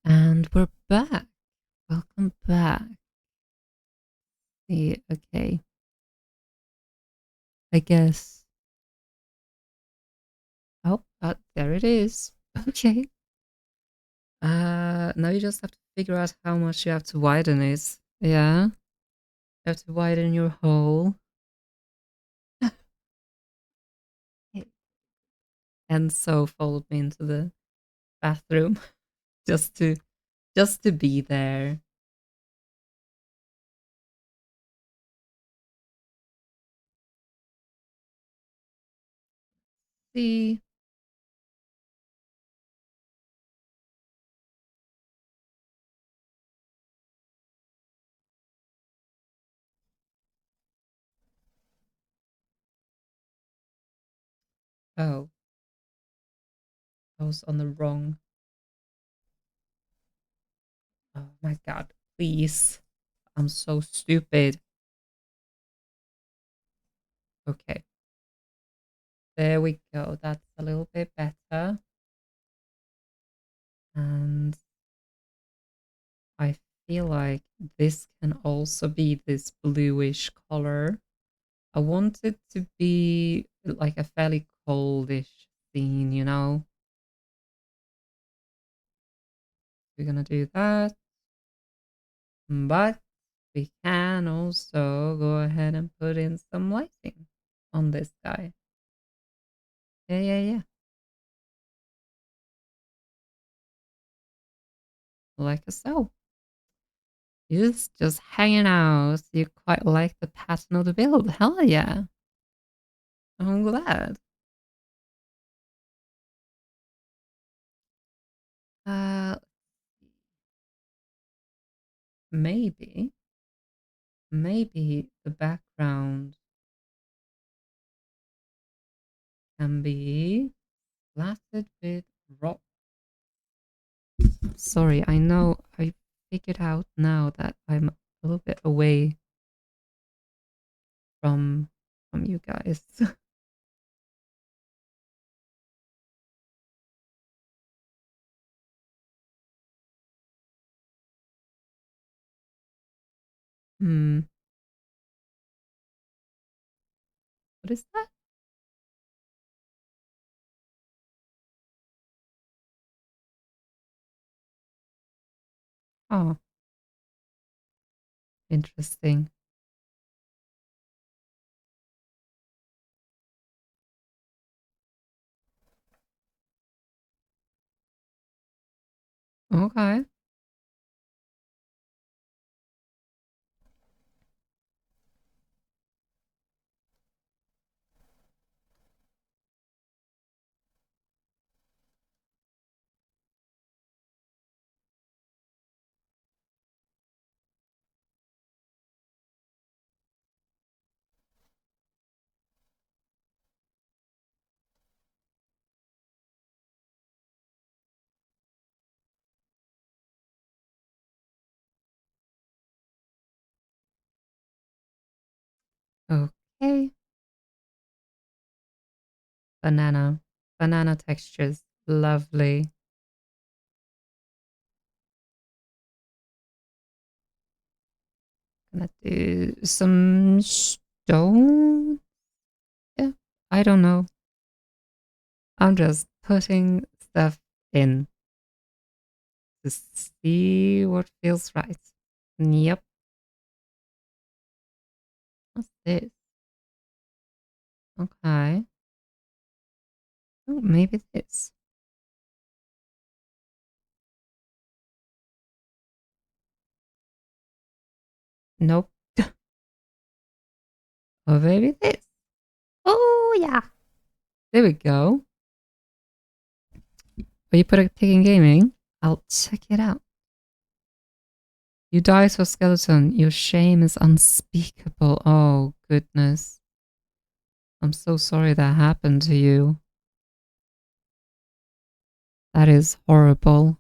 And we're back. Welcome back. Yeah, okay. I guess. Oh, there it is. Okay. Now you just have to figure out how much you have to widen it. Yeah. You have to widen your hole. And so followed me into the bathroom just to be there. See. Oh, I was on the wrong. Oh my god, please. I'm so stupid. Okay. There we go. That's a little bit better. And I feel like this can also be this bluish color. I want it to be like a fairly coldish scene, you know? We're gonna do that. But we can also go ahead and put in some lighting on this guy. Yeah, yeah, yeah. Like so. You're just hanging out. You quite like the pattern of the build. Hell yeah. I'm glad. Uh, maybe, maybe the background can be splattered with rock. Sorry, I know I figured out now that I'm a little bit away from you guys. Hmm, what is that? Oh, interesting. Okay. Okay. Banana. Banana textures. Lovely. Gonna do some stone. Yeah, I don't know. I'm just putting stuff in to see what feels right. Yep. What's this? Okay. Oh, maybe this. Nope. Oh, maybe this. Oh, yeah. There we go. Oh, you put a pig in gaming? I'll check it out. You died to a skeleton. Your shame is unspeakable. Oh, goodness. I'm so sorry that happened to you. That is horrible.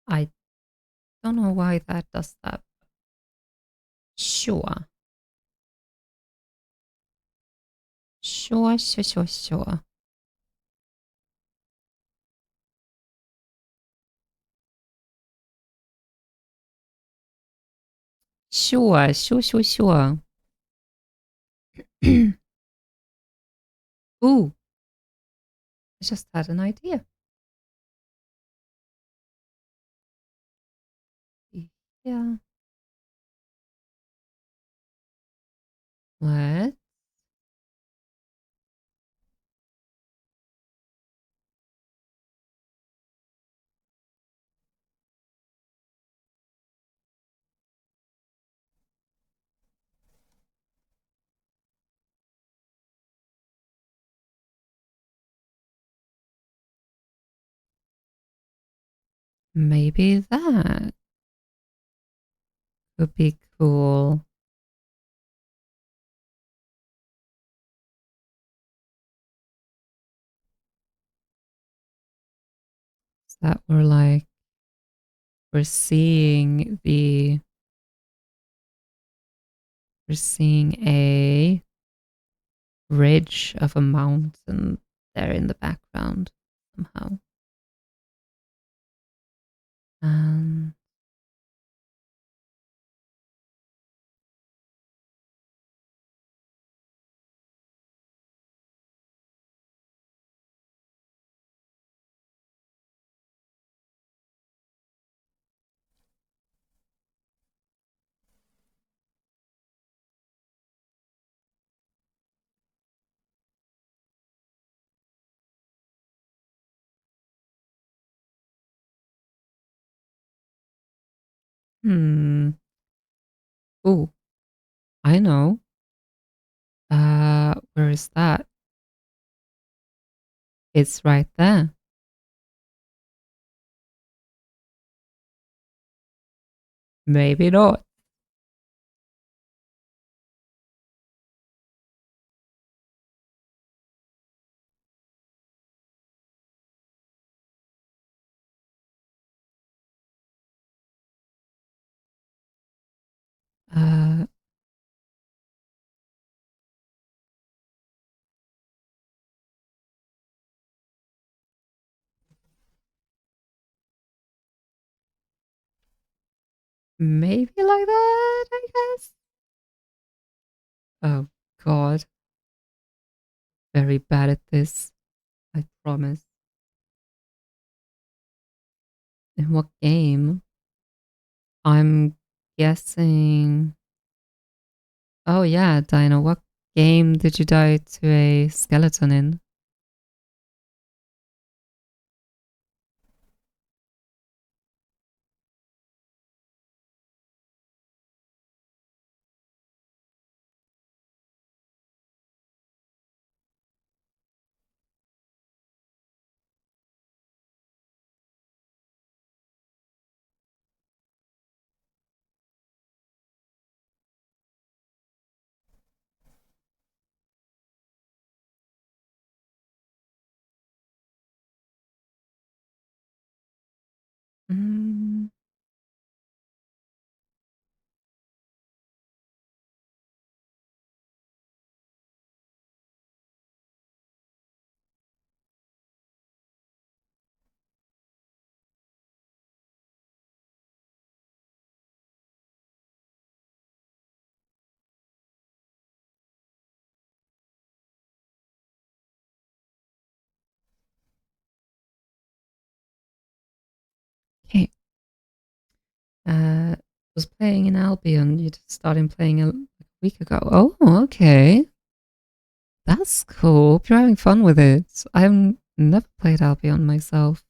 I don't know why that does that. Sure. Sure, sure, sure, sure. Sure, sure, sure, sure. Ooh, I just had an idea. Yeah. What? Maybe that could be cool. That we're seeing the we're seeing a ridge of a mountain there in the background somehow. And hmm. Oh, I know. Where is that? It's right there. Maybe not. Uh, maybe like that, I guess. Oh God, very bad at this. I promise. In what game? I'm guessing. Oh yeah, Dino. What game did you die to a skeleton in? Mm, okay. Was playing in Albion. You just started playing a week ago. Oh, okay. That's cool. Hope you're having fun with it. I've never played Albion myself.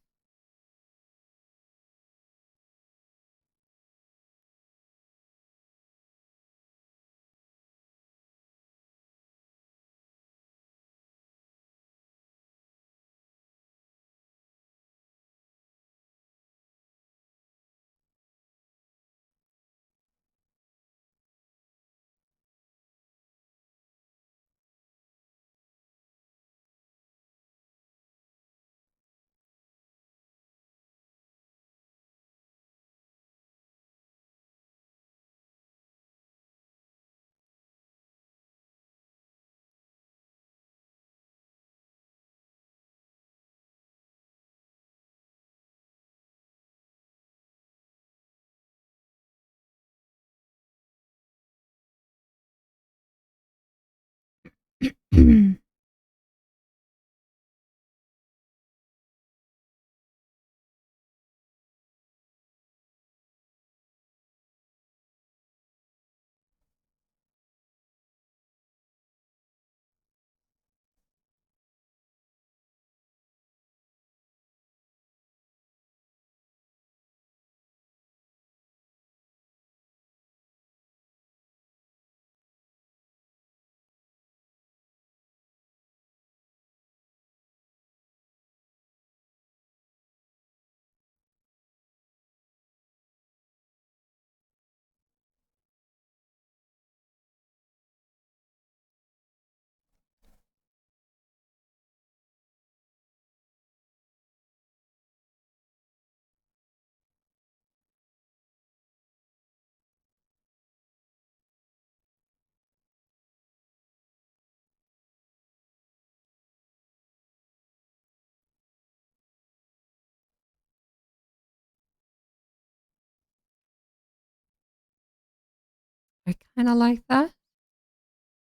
kind of like that.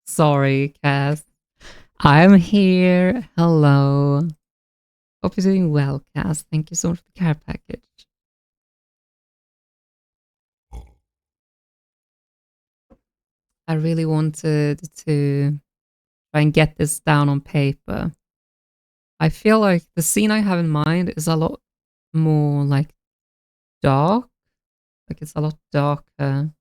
Sorry, Cass. I'm here. Hello. Hope you're doing well, Cass. Thank you so much for the care package. I really wanted to try and get this down on paper. I feel like the scene I have in mind is a lot more like dark. Like it's a lot darker.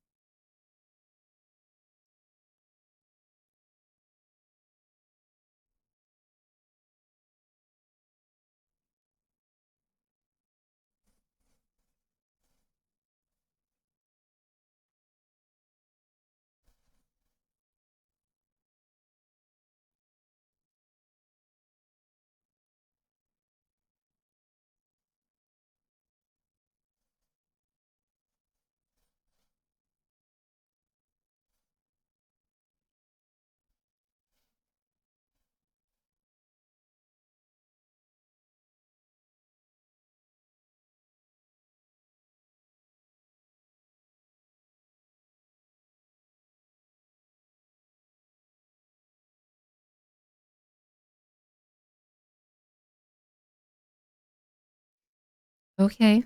Okay.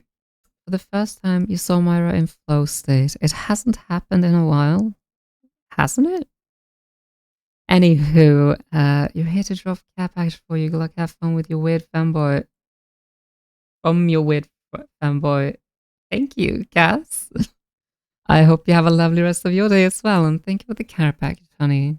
For the first time you saw Myra in flow state. It hasn't happened in a while, hasn't it? Anywho, you're here to drop care package for you. Good luck, have fun with your weird fanboy. From your weird fanboy. Thank you, Cass. I hope you have a lovely rest of your day as well, and thank you for the care package, honey.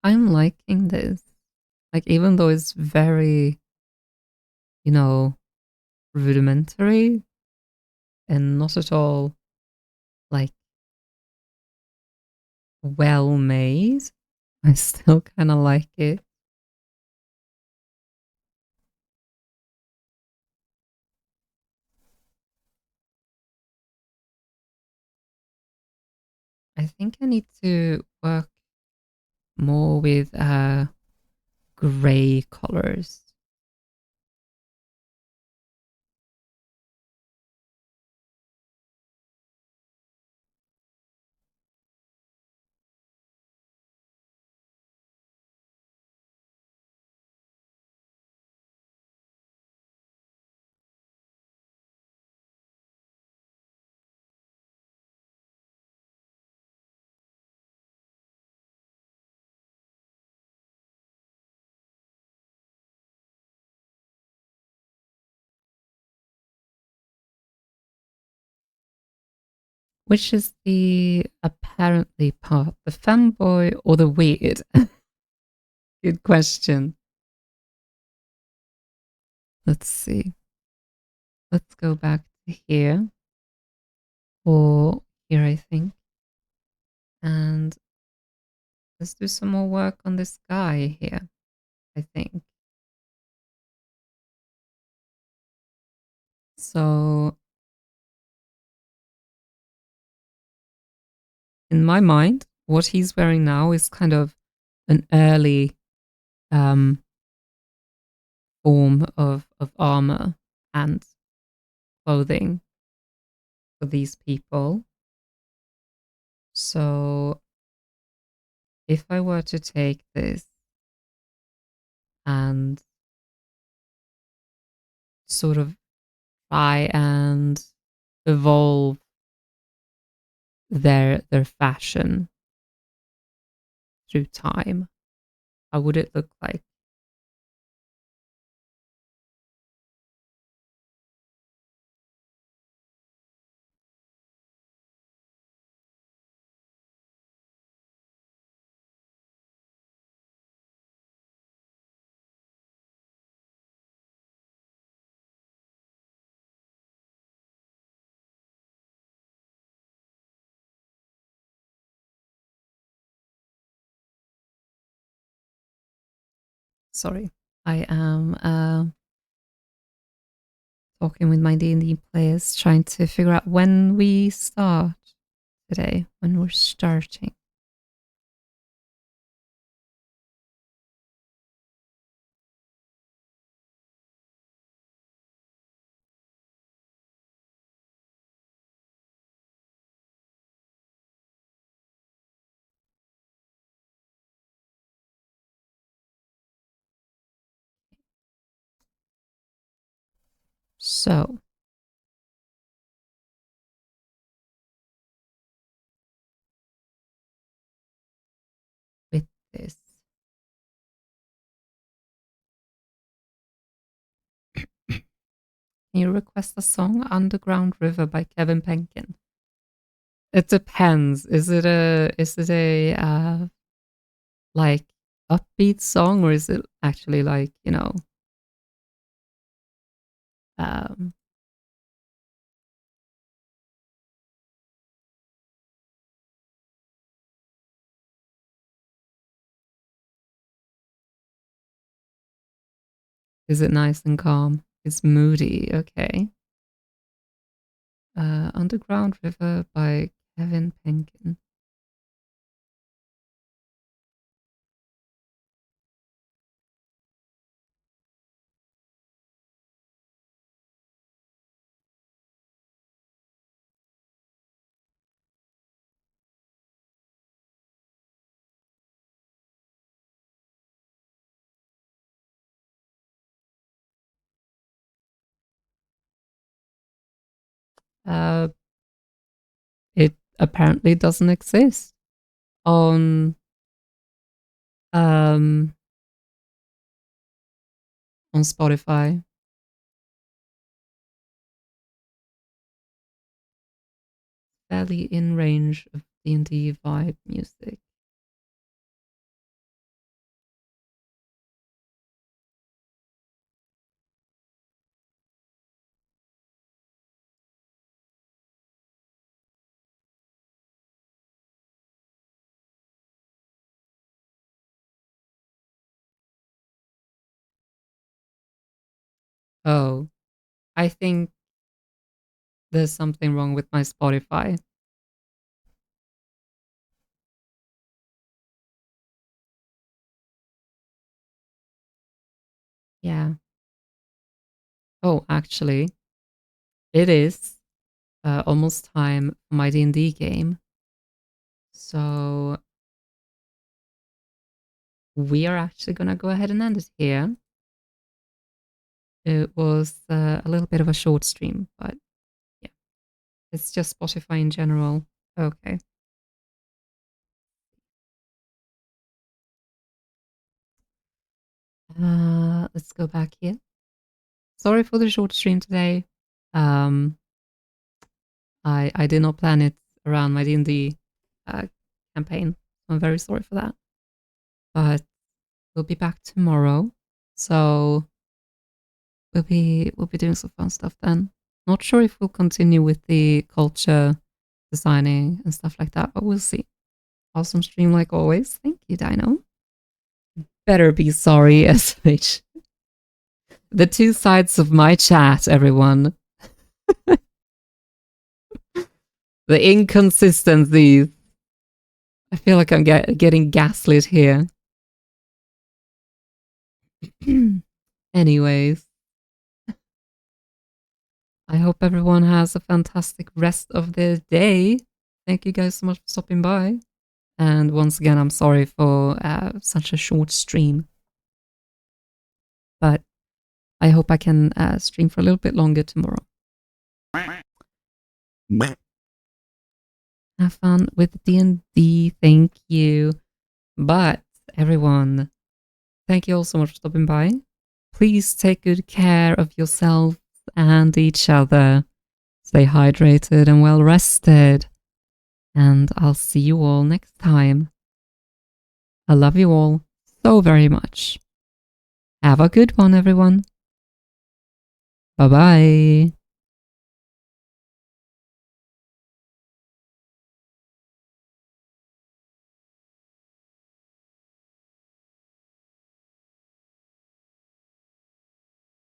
I'm liking this. Like, even though it's very, you know, rudimentary and not at all like well made, I still kind of like it. I think I need to work more with gray colors. Which is the apparently part, the fanboy or the weird? Good question. Let's see. Let's go back to here, or here, I think. And let's do some more work on this guy here, I think. So, in my mind, what he's wearing now is kind of an early um, form of armor and clothing for these people. So, if I were to take this and sort of try and evolve their fashion through time, how would it look like? Sorry, I am talking with my D&D players, trying to figure out when we start today, when we're starting. So, with this, can you request a song "Underground River" by Kevin Penkin? It depends. Is it a like upbeat song, or is it actually like, um is it nice and calm? It's moody. Okay. Underground River by Kevin Penkin. Uh, it apparently doesn't exist on um on Spotify. Fairly in range of D&D vibe music. Oh, I think there's something wrong with my Spotify. Yeah. Oh, actually, it is almost time for my D&D game. So we are actually going to go ahead and end it here. It was a little bit of a short stream, but yeah, it's just Spotify in general. Okay. Let's go back here. Sorry for the short stream today. Um, I did not plan it around my D&D campaign. I'm very sorry for that. But we'll be back tomorrow. So we'll be doing some fun stuff then. Not sure if we'll continue with the culture designing and stuff like that, but we'll see. Awesome stream like always. Thank you, Dino. Better be sorry, SH. The two sides of my chat, everyone. The inconsistencies. I feel like I'm getting gaslit here. Anyways, I hope everyone has a fantastic rest of their day. Thank you guys so much for stopping by. And once again, I'm sorry for such a short stream. But I hope I can stream for a little bit longer tomorrow. Have fun with D&D. Thank you. But everyone, thank you all so much for stopping by. Please take good care of yourself and each other. Stay hydrated and well rested. And I'll see you all next time. I love you all so very much. Have a good one, everyone. Bye bye.